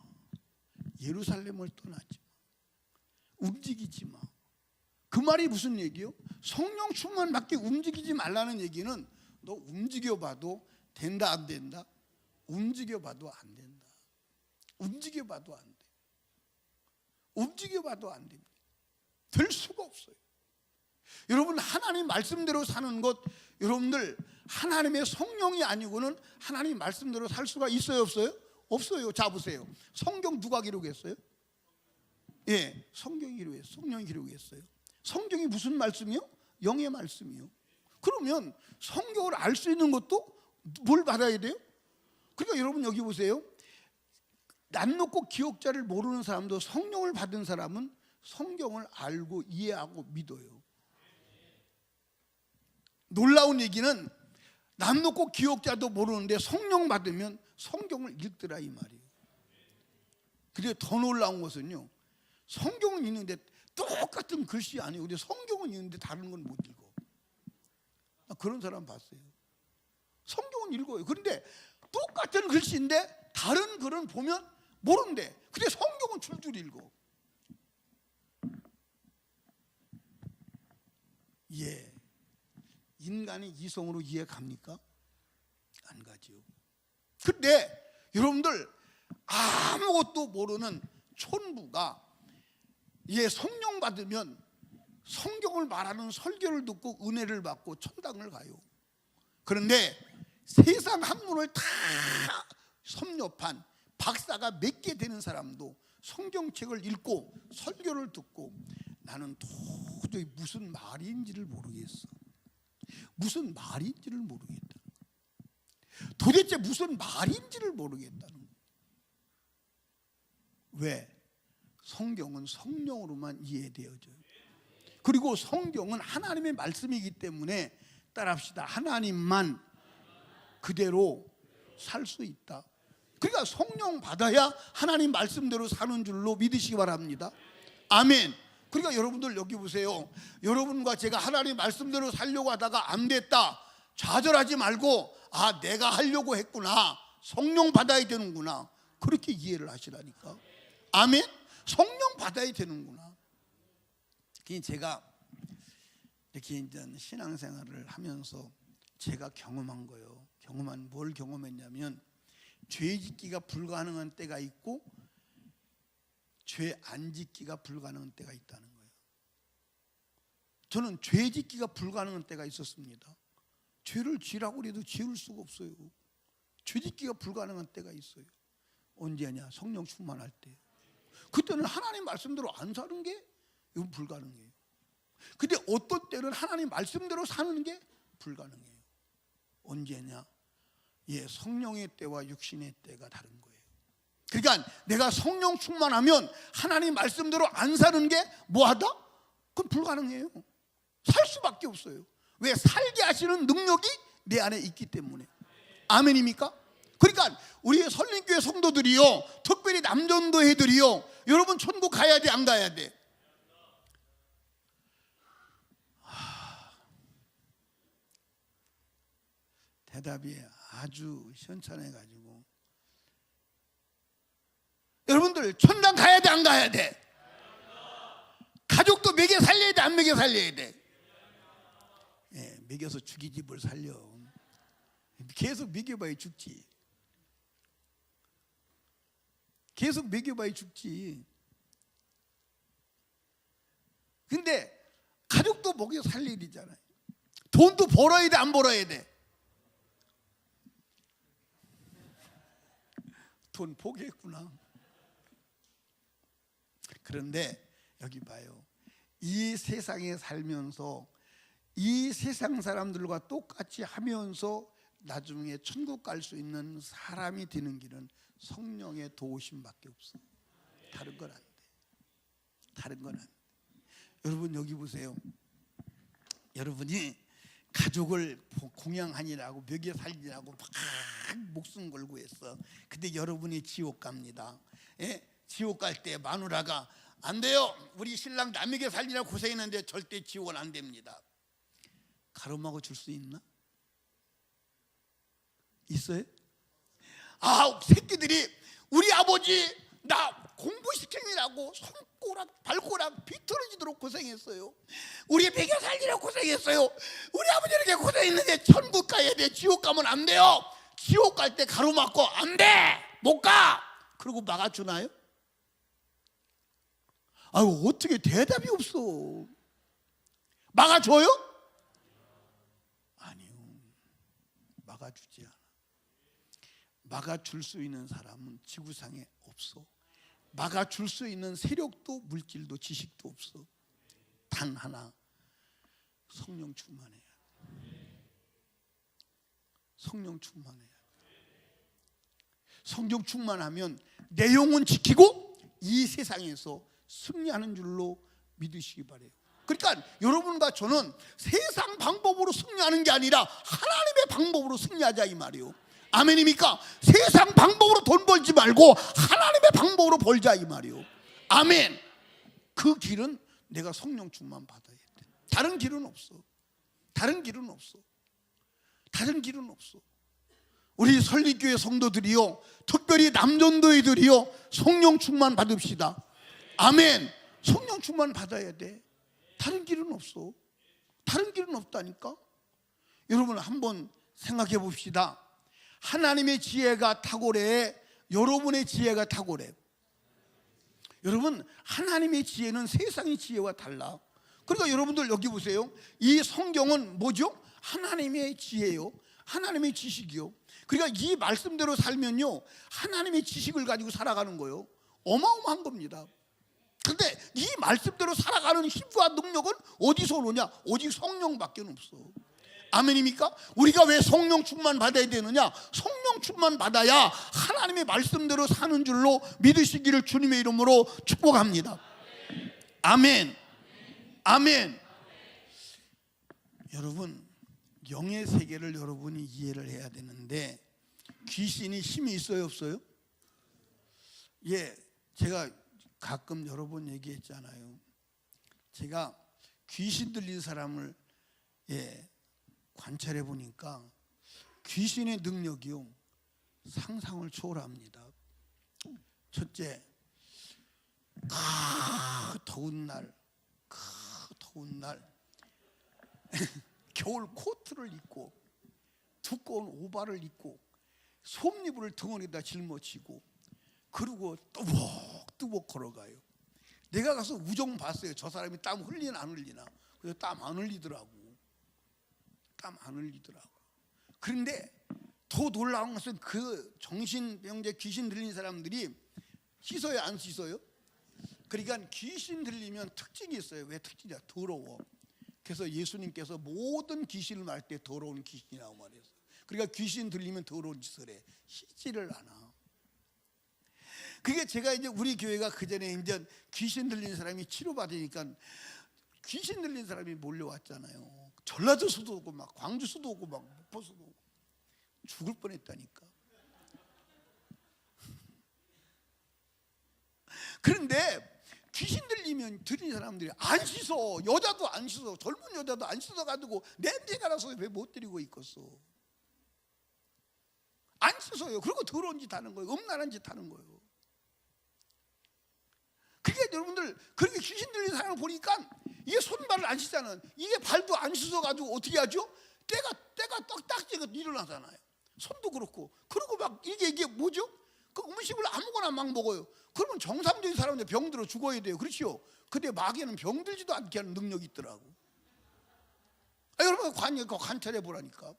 A: 예루살렘을 떠나지 마. 움직이지 마. 그 말이 무슨 얘기요? 성령 충만밖에 움직이지 말라는 얘기는 너 움직여봐도 된다 안 된다? 움직여봐도 안 된다. 움직여봐도 안 돼. 움직여봐도 안 됩니다. 될 수가 없어요. 여러분, 하나님 말씀대로 사는 것, 여러분들 하나님의 성령이 아니고는 하나님 말씀대로 살 수가 있어요, 없어요? 없어요. 자 보세요. 성경 누가 기록했어요? 예, 성경이 기록했어요. 성령이 기록했어요. 성경이 무슨 말씀이요? 영의 말씀이요. 그러면 성경을 알 수 있는 것도 뭘 받아야 돼요? 그러니까 여러분 여기 보세요. 남 놓고 기억자를 모르는 사람도 성령을 받은 사람은 성경을 알고 이해하고 믿어요. 놀라운 얘기는 남 놓고 기억자도 모르는데 성령 받으면 성경을 읽더라 이 말이에요. 그리고 더 놀라운 것은요, 성경은 읽는데 똑같은 글씨 아니에요. 근데 성경은 읽는데 다른 건 못 읽어. 나 그런 사람 봤어요. 성경은 읽어요. 그런데 똑같은 글씨인데 다른 글은 보면 모른대. 근데 성경은 줄줄 읽어. 예, 인간이 이성으로 이해 갑니까? 안 가죠. 근데 여러분들 아무것도 모르는 촌부가 예, 성령 받으면 성경을 말하는 설교를 듣고 은혜를 받고 천당을 가요. 그런데 세상 학문을 다 섭렵한 박사가 몇 개 되는 사람도 성경책을 읽고 설교를 듣고 나는 도저히 무슨 말인지를 모르겠어. 무슨 말인지를 모르겠다. 도대체 무슨 말인지를 모르겠다는 거예요. 왜? 성경은 성령으로만 이해되어져요. 그리고 성경은 하나님의 말씀이기 때문에 따라합시다. 하나님만 그대로 살 수 있다. 그러니까 성령 받아야 하나님 말씀대로 사는 줄로 믿으시기 바랍니다. 아멘. 그러니까 여러분들 여기 보세요. 여러분과 제가 하나님 말씀대로 살려고 하다가 안 됐다, 좌절하지 말고 아, 내가 하려고 했구나, 성령 받아야 되는구나, 그렇게 이해를 하시라니까. 아멘. 성령 받아야 되는구나. 제가 이렇게 이제 신앙생활을 하면서 제가 경험한 거예요. 뭘 경험했냐면 죄 짓기가 불가능한 때가 있고 죄 안 짓기가 불가능한 때가 있다는 거예요. 저는 죄 짓기가 불가능한 때가 있었습니다. 죄를 지라고 해도 지을 수가 없어요. 죄 짓기가 불가능한 때가 있어요. 언제냐? 성령 충만할 때. 그때는 하나님 말씀대로 안 사는 게 이건 불가능해요. 근데 어떤 때는 하나님 말씀대로 사는 게 불가능해요. 언제냐? 예, 성령의 때와 육신의 때가 다른 거예요. 그러니까 내가 성령 충만하면 하나님 말씀대로 안 사는 게 뭐하다? 그건 불가능해요. 살 수밖에 없어요. 왜? 살게 하시는 능력이 내 안에 있기 때문에. 아멘입니까? 그러니까 우리 설림교회 성도들이요, 특별히 남전도회들이요, 여러분 천국 가야 돼 안 가야 돼? 대답이 아주 현찬해가지고, 여러분들 천당 가야 돼 안 가야 돼? 가족도 먹여 살려야 돼 안 먹여 살려야 돼? 예, 먹여서 죽이지 뭘 살려. 계속 먹여봐야 죽지. 계속 먹여봐야 죽지. 근데 가족도 먹여 살릴 일이잖아요. 돈도 벌어야 돼 안 벌어야 돼? 돈 포기했구나. 그런데 여기 봐요. 이 세상에 살면서 이 세상 사람들과 똑같이 하면서 나중에 천국 갈 수 있는 사람이 되는 길은 성령의 도우심밖에 없어요. 다른 건 안 돼. 다른 건 안 돼. 여러분 여기 보세요. 여러분이 가족을 공양하니라고 먹여 살리라고 막 목숨 걸고 했어. 근데 여러분이 지옥 갑니다. 예? 지옥 갈 때 마누라가 안 돼요, 우리 신랑 남에게 살리라고 고생했는데 절대 지옥은 안 됩니다. 가로막아 줄 수 있나? 있어요? 새끼들이 우리 아버지 나 공부시키느라고 손가락 발가락 비틀어지도록 고생했어요. 우리 먹여 살리려고 고생했어요. 우리 아버지 이렇게 고생했는데 천국 가야 돼. 지옥 가면 안 돼요. 지옥 갈 때 가로막고 안 돼, 못 가. 그러고 막아주나요? 어떻게 대답이 없어. 막아줘요? 아니요, 막아주지 않아. 막아줄 수 있는 사람은 지구상에 없어. 막아줄 수 있는 세력도 물질도 지식도 없어. 단 하나, 성령 충만해야 돼. 성령 충만해야 돼. 성령 충만하면 내 영혼 지키고 이 세상에서 승리하는 줄로 믿으시기 바래요. 그러니까 여러분과 저는 세상 방법으로 승리하는 게 아니라 하나님의 방법으로 승리하자 이 말이에요. 아멘입니까? 세상 방법으로 돈 벌지 말고 하나님의 방법으로 벌자 이 말이에요. 아멘. 그 길은 내가 성령 충만 받아야 돼. 다른 길은 없어. 다른 길은 없어. 다른 길은 없어. 우리 설립교회 성도들이요, 특별히 남전도회들이요, 성령 충만 받읍시다. 아멘. 성령 충만 받아야 돼. 다른 길은 없어. 다른 길은 없다니까. 여러분 한번 생각해 봅시다. 하나님의 지혜가 탁월해, 여러분의 지혜가 탁월해. 여러분 하나님의 지혜는 세상의 지혜와 달라. 그러니까 여러분들 여기 보세요. 이 성경은 뭐죠? 하나님의 지혜요, 하나님의 지식이요. 그러니까 이 말씀대로 살면요, 하나님의 지식을 가지고 살아가는 거예요. 어마어마한 겁니다. 근데 이 말씀대로 살아가는 힘과 능력은 어디서 오느냐? 오직 성령밖에 없어. 아멘입니까? 우리가 왜 성령 충만 받아야 되느냐? 성령 충만 받아야 하나님의 말씀대로 사는 줄로 믿으시기를 주님의 이름으로 축복합니다. 아멘. 아멘. 여러분 영의 세계를 여러분이 이해를 해야 되는데, 귀신이 힘이 있어요 없어요? 예, 제가 가끔 여러 번 얘기했잖아요. 제가 귀신 들린 사람을 관찰해 보니까 귀신의 능력이요, 상상을 초월합니다. 첫째, 더운 날 겨울 코트를 입고 두꺼운 오바를 입고 솜니부를 덩어리에다 짊어지고 그리고 뚜벅뚜벅 걸어가요. 내가 가서 우정 봤어요. 저 사람이 땀 흘리나 안 흘리나. 그래서 땀 안 흘리더라고. 땀 안 흘리더라고. 그런데 더 놀라운 것은 그 정신병자 귀신 들린 사람들이 씻어요 안 씻어요? 그러니까 귀신 들리면 특징이 있어요. 왜 특징이야? 더러워. 그래서 예수님께서 모든 귀신을 말 때 더러운 귀신이라고 말했어요. 그러니까 귀신 들리면 더러운 짓을 해. 씻지를 않아. 그게 제가 이제 우리 교회가 그 전에 이제 귀신 들린 사람이 치료받으니까 귀신 들린 사람이 몰려왔잖아요. 전라도서도 오고 막 광주서도 오고 막 목포서도 오고 죽을 뻔했다니까. 그런데 귀신 들리면 들린 사람들이 안 씻어. 여자도 안 씻어. 젊은 여자도 안 씻어가지고 냄새가 나서 왜 못 들이고 있겠어. 안 씻어요. 그리고 더러운 짓 하는 거예요. 음란한 짓 하는 거예요. 그게 여러분들 그렇게 귀신 들린 사람을 보니까 이게 손발을 안 씻잖아요. 이게 발도 안 씻어가지고 어떻게 하죠? 때가 떡딱지가 일어나잖아요. 손도 그렇고. 그리고 막 이게 뭐죠? 그 음식을 아무거나 막 먹어요. 그러면 정상적인 사람들 병들어 죽어야 돼요. 그렇죠? 근데 마귀는 병들지도 않게 하는 능력이 있더라고. 여러분 관찰해 보라니까.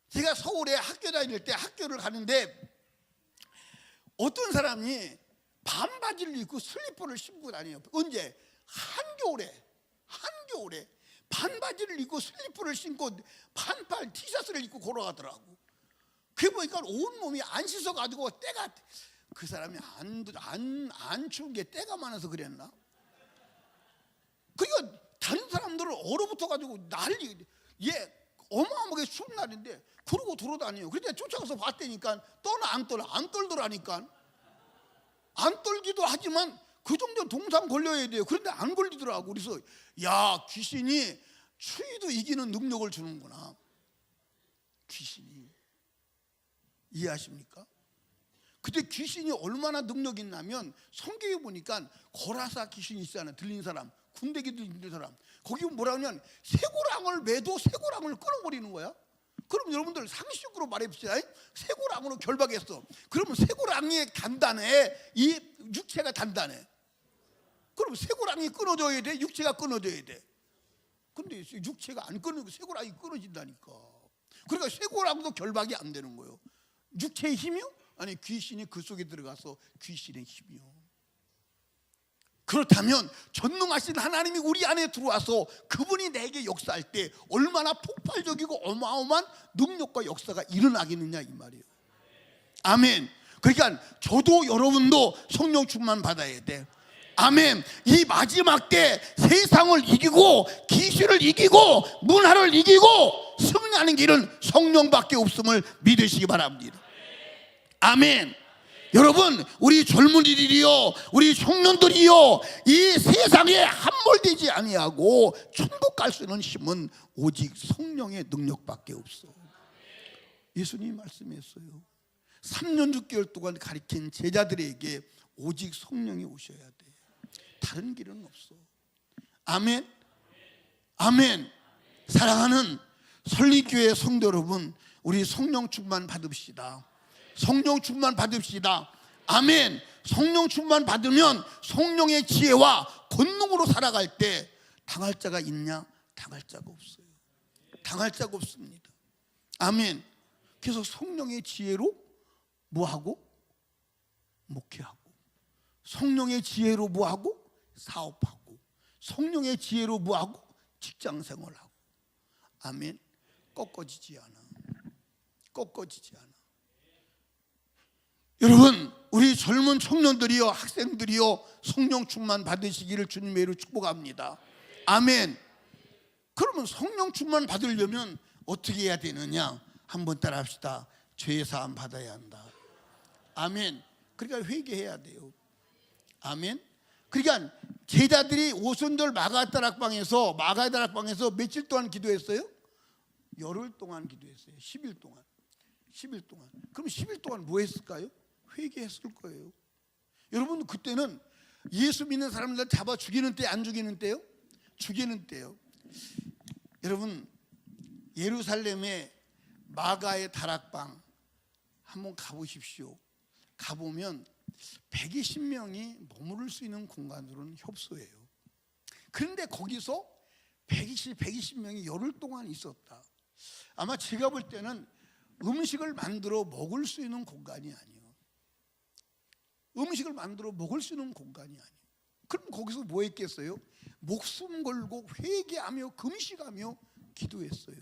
A: 제가 서울에 학교 다닐 때 학교를 가는데 어떤 사람이 반바지를 입고 슬리퍼를 신고 다녀요. 언제? 한겨울에 반바지를 입고 슬리퍼를 신고 반팔 티셔츠를 입고 걸어가더라고. 그게 보니까 온몸이 안 씻어가지고 때가, 그 사람이 안 추운 게 때가 많아서 그랬나? 그러니까 다른 사람들은 얼어붙어가지고 난리, 어마어마하게 추운 날인데 그러고 돌아다녀요. 그런데 쫓아가서 봤다니까 떠나 안 떨더라니까. 안 떨기도 하지만 그 정도 동상 걸려야 돼요. 그런데 안 걸리더라고. 그래서 야, 귀신이 추위도 이기는 능력을 주는구나. 귀신이. 이해하십니까? 근데 귀신이 얼마나 능력이 있냐면 성경에 보니까 거라사 귀신이 있잖아요. 들린 사람, 군대기 들린 사람. 거기 뭐라 하냐면 쇠고랑을 매도 쇠고랑을 끊어버리는 거야. 그럼 여러분들 상식으로 말해봅시다. 쇠고랑으로 결박했어. 그러면 쇠고랑이 단단해, 이 육체가 단단해. 그럼 쇠고랑이 끊어져야 돼, 육체가 끊어져야 돼. 근데 육체가 안 끊어지고 쇠고랑이 끊어진다니까. 그러니까 쇠고랑도 결박이 안 되는 거예요. 육체의 힘이요? 아니, 귀신이 그 속에 들어가서 귀신의 힘이요. 그렇다면 전능하신 하나님이 우리 안에 들어와서 그분이 내게 역사할 때 얼마나 폭발적이고 어마어마한 능력과 역사가 일어나겠느냐 이 말이에요. 아멘. 그러니까 저도 여러분도 성령 충만 받아야 돼. 아멘. 이 마지막 때 세상을 이기고 귀신을 이기고 문화를 이기고 승리하는 길은 성령밖에 없음을 믿으시기 바랍니다. 아멘. 여러분, 우리 젊은이들이요, 우리 청년들이요, 이 세상에 함몰되지 아니하고 천국 갈 수 있는 힘은 오직 성령의 능력밖에 없어. 예수님이 말씀했어요. 3년 6개월 동안 가르친 제자들에게 오직 성령이 오셔야 돼. 다른 길은 없어. 아멘. 아멘. 사랑하는 설리교회 성도 여러분, 우리 성령 충만 받읍시다. 성령 충만 받읍시다. 아멘. 성령 충만 받으면 성령의 지혜와 권능으로 살아갈 때 당할 자가 있냐? 당할 자가 없어요. 당할 자가 없습니다. 아멘. 그래서 성령의 지혜로 뭐하고? 목회하고, 성령의 지혜로 뭐하고? 사업하고, 성령의 지혜로 뭐하고? 직장생활하고. 아멘. 꺾어지지 않아. 꺾어지지 않아. 여러분, 우리 젊은 청년들이요, 학생들이요, 성령 충만 받으시기를 주님의 이름으로 축복합니다. 아멘. 그러면 성령 충만 받으려면 어떻게 해야 되느냐? 한번 따라 합시다. 죄 사함 받아야 한다. 아멘. 그러니까 회개해야 돼요. 아멘. 그러니까 제자들이 오순절 마가다락방에서 며칠 동안 기도했어요? 열흘 동안 기도했어요. 10일 동안. 10일 동안. 그럼 10일 동안 뭐 했을까요? 회개했을 거예요. 여러분, 그때는 예수 믿는 사람들 잡아 죽이는 때, 안 죽이는 때요? 죽이는 때요. 여러분, 예루살렘의 마가의 다락방 한번 가보십시오. 가보면 120명이 머무를 수 있는 공간으로는 협소해요. 그런데 거기서 120명이 열흘 동안 있었다. 아마 제가 볼 때는 음식을 만들어 먹을 수 있는 공간이 아니에요. 음식을 만들어 먹을 수 있는 공간이 아니에요. 그럼 거기서 뭐 했겠어요? 목숨 걸고 회개하며 금식하며 기도했어요.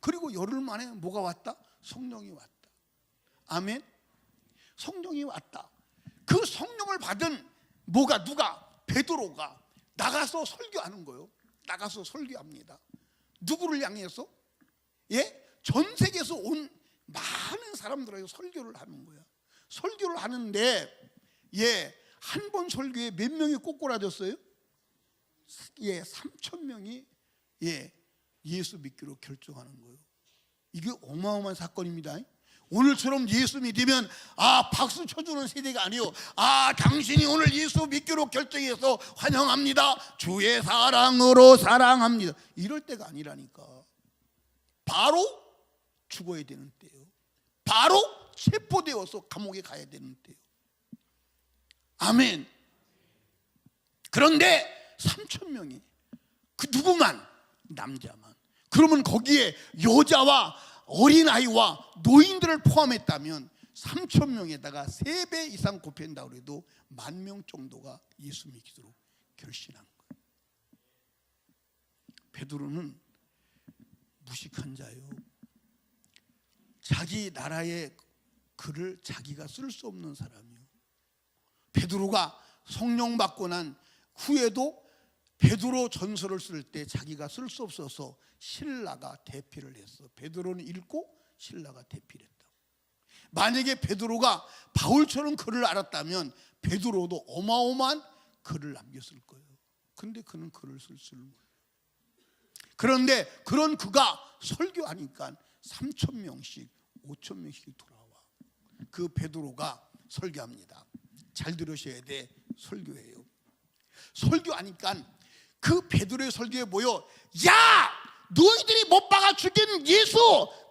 A: 그리고 열흘 만에 뭐가 왔다? 성령이 왔다. 아멘. 성령이 왔다. 그 성령을 받은 누가? 베드로가 나가서 설교하는 거예요. 나가서 설교합니다. 누구를 향해서? 예? 전 세계에서 온 많은 사람들에게 설교를 하는 거야. 설교를 하는데, 예, 한 번 설교에 몇 명이 꼬꾸라졌어요? 예, 3,000명이 예수 믿기로 결정하는 거예요. 이게 어마어마한 사건입니다. 오늘처럼 예수 믿으면 박수 쳐주는 세대가 아니요, 당신이 오늘 예수 믿기로 결정해서 환영합니다, 주의 사랑으로 사랑합니다, 이럴 때가 아니라니까. 바로 죽어야 되는 때요. 바로 체포되어서 감옥에 가야 되는 때요. 아멘. 그런데 3,000명이 그 누구만? 남자만. 그러면 거기에 여자와 어린아이와 노인들을 포함했다면 3,000명에다가 3배 이상 곱한다고 해도 10,000명 정도가 예수 믿기로 결심한 거예요. 베드로는 무식한 자요, 자기 나라의 글을 자기가 쓸 수 없는 사람이요. 베드로가 성령 받고 난 후에도 베드로 전서를 쓸 때 자기가 쓸 수 없어서 신라가 대피를 했어. 베드로는 읽고 신라가 대피를 했다. 만약에 베드로가 바울처럼 글을 알았다면 베드로도 어마어마한 글을 남겼을 거예요. 근데 그는 글을 쓸 줄 몰라요. 그런데 그런 그가 설교하니까 3,000명씩 5천 명씩이 돌아와. 그 베드로가 설교합니다. 잘 들으셔야 돼. 설교예요. 설교하니까 그 베드로의 설교에 뭐요? 야! 너희들이 못 박아 죽인 예수,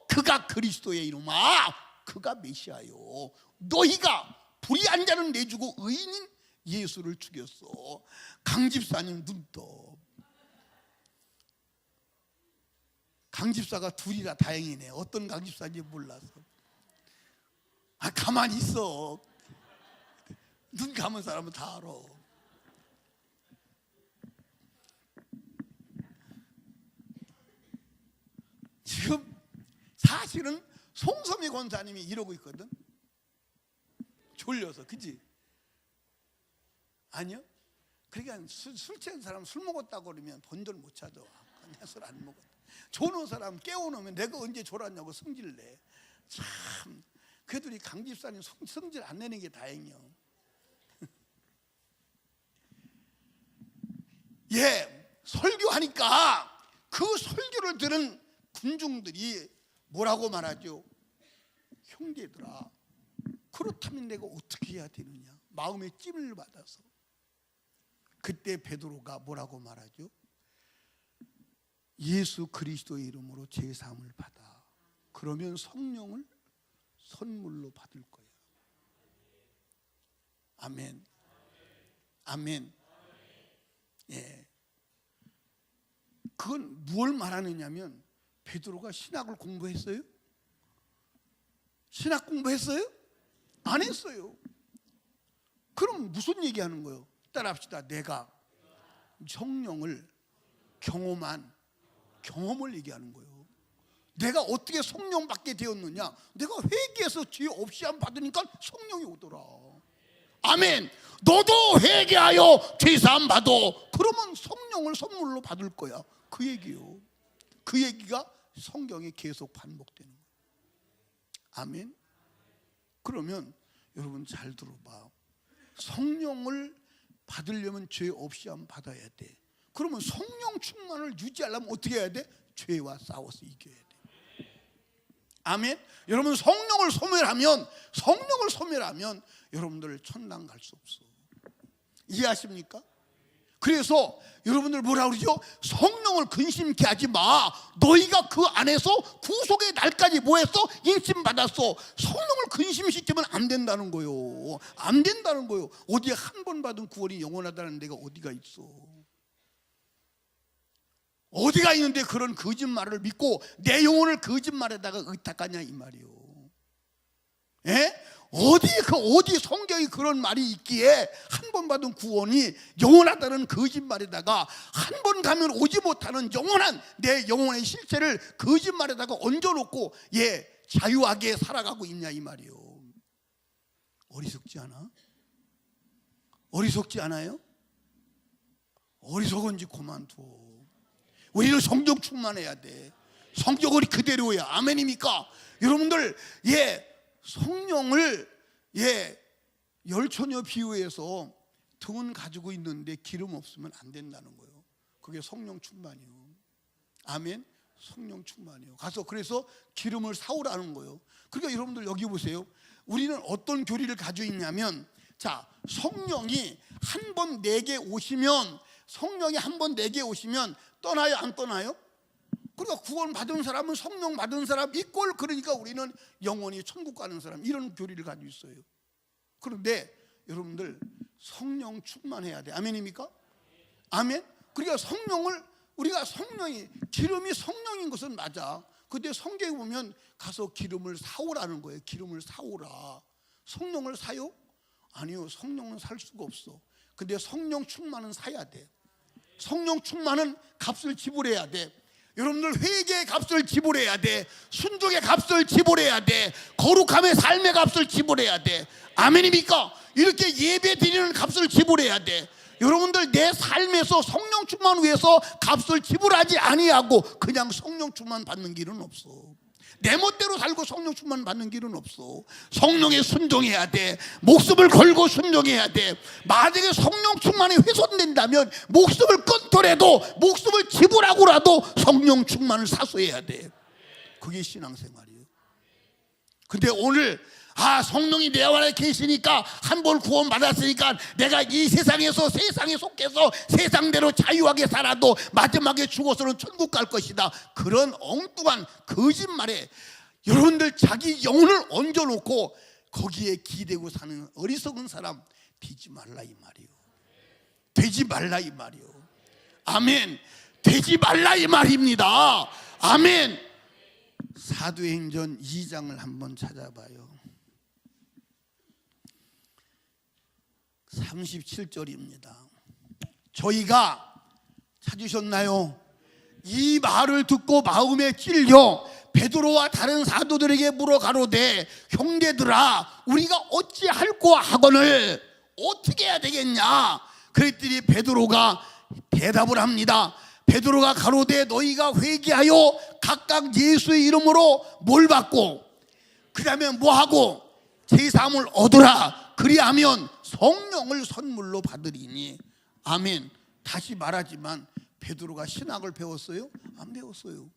A: 그가 그리스도의 이놈아, 그가 메시아요. 너희가 불의한 자는 내주고 의인인 예수를 죽였어. 강집사님 눈떠. 강집사가 둘이라 다행이네. 어떤 강집사인지 몰라서. 가만히 있어. 눈 감은 사람은 다 알아. 지금 사실은 송섬희 권사님이 이러고 있거든. 졸려서. 그치? 아니요. 그러니까 술 취한 사람 술 먹었다고 그러면 본전 못 찾아. 내 술 안 먹었다. 조는 사람 깨워놓으면 내가 언제 졸았냐고 성질 내. 참, 그래도 이 강집사님 성질 안 내는 게 다행이요. 예, 설교하니까 그 설교를 들은 군중들이 뭐라고 말하죠? 형제들아, 그렇다면 내가 어떻게 해야 되느냐? 마음의 찜을 받아서. 그때 베드로가 뭐라고 말하죠? 예수 그리스도의 이름으로 제사함을 받아. 그러면 성령을 선물로 받을 거야. 아멘. 아멘. 예. 그건 무엇을 말하느냐면 베드로가 신학을 공부했어요? 신학 공부했어요? 안 했어요. 그럼 무슨 얘기하는 거예요? 따라합시다. 내가 성령을 경험한 경험을 얘기하는 거예요. 내가 어떻게 성령 받게 되었느냐? 내가 회개해서 죄 없이 안 받으니까 성령이 오더라. 아멘. 너도 회개하여 죄사함 받아. 그러면 성령을 선물로 받을 거야. 그 얘기요. 그 얘기가 성경에 계속 반복되는 거예요. 아멘. 그러면 여러분 잘 들어봐. 성령을 받으려면 죄 없이 한번 받아야 돼. 그러면 성령 충만을 유지하려면 어떻게 해야 돼? 죄와 싸워서 이겨야 돼. 아멘. 여러분 성령을 소멸하면 여러분들 천당 갈 수 없어. 이해하십니까? 그래서 여러분들 뭐라 그러죠? 성령을 근심케 하지 마. 너희가 그 안에서 구속의 날까지 뭐했어? 인침받았어. 성령을 근심시키면 안 된다는 거요. 안 된다는 거요. 어디에 한 번 받은 구원이 영원하다는 데가 어디가 있어? 어디가 있는데 그런 거짓말을 믿고 내 영혼을 거짓말에다가 의탁하냐 이 말이요. 예? 어디 성경이 그런 말이 있기에 한 번 받은 구원이 영원하다는 거짓말에다가 한 번 가면 오지 못하는 영원한 내 영혼의 실체를 거짓말에다가 얹어놓고 자유하게 살아가고 있냐 이 말이요. 어리석지 않아? 어리석지 않아요? 어리석은지 그만둬. 우리는 성령 충만해야 돼. 성경은 그대로야. 아멘입니까? 여러분들 성령을 열처녀 비유해서 등은 가지고 있는데 기름 없으면 안 된다는 거예요. 그게 성령 충만이요. 아멘. 성령 충만이요. 가서 그래서 기름을 사오라는 거예요. 그러니까 여러분들 여기 보세요. 우리는 어떤 교리를 가지고 있냐면, 자, 성령이 한 번 내게 오시면 떠나요, 안 떠나요? 그러니까 구원 받은 사람은 성령 받은 사람 이꼴. 그러니까 우리는 영원히 천국 가는 사람, 이런 교리를 가지고 있어요. 그런데 여러분들 성령 충만해야 돼. 아멘입니까? 아멘. 그러니까 성령이 기름이 성령인 것은 맞아. 근데 성경에 보면 가서 기름을 사오라는 거예요. 기름을 사오라. 성령을 사요? 아니요. 성령은 살 수가 없어. 근데 성령 충만은 사야 돼. 성령 충만은 값을 지불해야 돼. 여러분들 회개의 값을 지불해야 돼. 순종의 값을 지불해야 돼. 거룩함의 삶의 값을 지불해야 돼. 아멘입니까? 이렇게 예배 드리는 값을 지불해야 돼. 여러분들 내 삶에서 성령 충만 위해서 값을 지불하지 아니하고 그냥 성령 충만 받는 길은 없어. 내 멋대로 살고 성령 충만 받는 길은 없어. 성령에 순종해야 돼. 목숨을 걸고 순종해야 돼. 만약에 성령 충만이 훼손된다면 목숨을 끊더라도, 목숨을 지불하고라도 성령 충만을 사수해야 돼. 그게 신앙생활이에요. 근데 오늘 성령이 내 안에 계시니까 한 번 구원 받았으니까 내가 이 세상에서 세상에 속해서 세상대로 자유하게 살아도 마지막에 죽어서는 천국 갈 것이다. 그런 엉뚱한 거짓말에 여러분들 자기 영혼을 얹어놓고 거기에 기대고 사는 어리석은 사람 되지 말라 이 말이요. 되지 말라 이 말이요. 아멘. 되지 말라 이 말입니다. 아멘. 사도행전 2장을 한번 찾아봐요. 37절입니다. 저희가 찾으셨나요? 이 말을 듣고 마음에 찔려 베드로와 다른 사도들에게 물어 가로되 형제들아 우리가 어찌할꼬 하거늘 어떻게 해야 되겠냐. 그랬더니 베드로가 대답을 합니다. 베드로가 가로되 너희가 회개하여 각각 예수의 이름으로 뭘 받고 그 다음에 뭐하고 제사함을 얻으라. 그리하면 성령을 선물로 받으리니. 아멘. 다시 말하지만 베드로가 신학을 배웠어요? 안 배웠어요.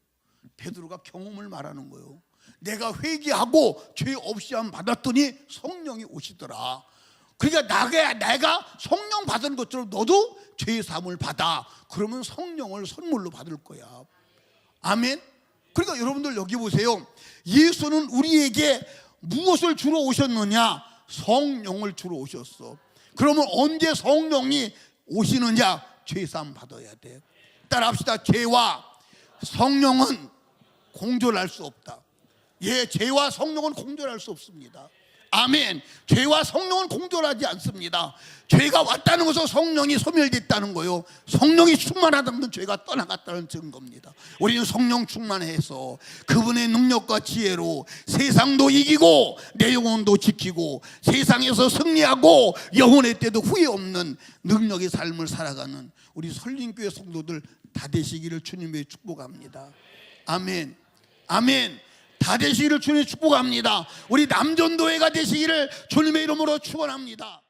A: 베드로가 경험을 말하는 거예요. 내가 회개하고 죄 없이 안 받았더니 성령이 오시더라. 그러니까 내가 성령 받은 것처럼 너도 죄 사함을 받아. 그러면 성령을 선물로 받을 거야. 아멘. 그러니까 여러분들 여기 보세요. 예수는 우리에게 무엇을 주러 오셨느냐? 성령을 주러 오셨어. 그러면 언제 성령이 오시느냐? 죄 사함 받아야 돼. 따라합시다. 죄와 성령은 공존할 수 없다. 예, 죄와 성령은 공존할 수 없습니다. 아멘. 죄와 성령은 공존하지 않습니다. 죄가 왔다는 것은 성령이 소멸됐다는 거요. 성령이 충만하다는 건 죄가 떠나갔다는 증거입니다. 우리는 성령 충만해서 그분의 능력과 지혜로 세상도 이기고 내 영혼도 지키고 세상에서 승리하고 영혼의 때도 후회 없는 능력의 삶을 살아가는 우리 설림교회 성도들 다 되시기를 주님의 축복합니다. 아멘. 아멘. 다 되시기를 주님의 축복합니다. 우리 남전도회가 되시기를 주님의 이름으로 축원합니다.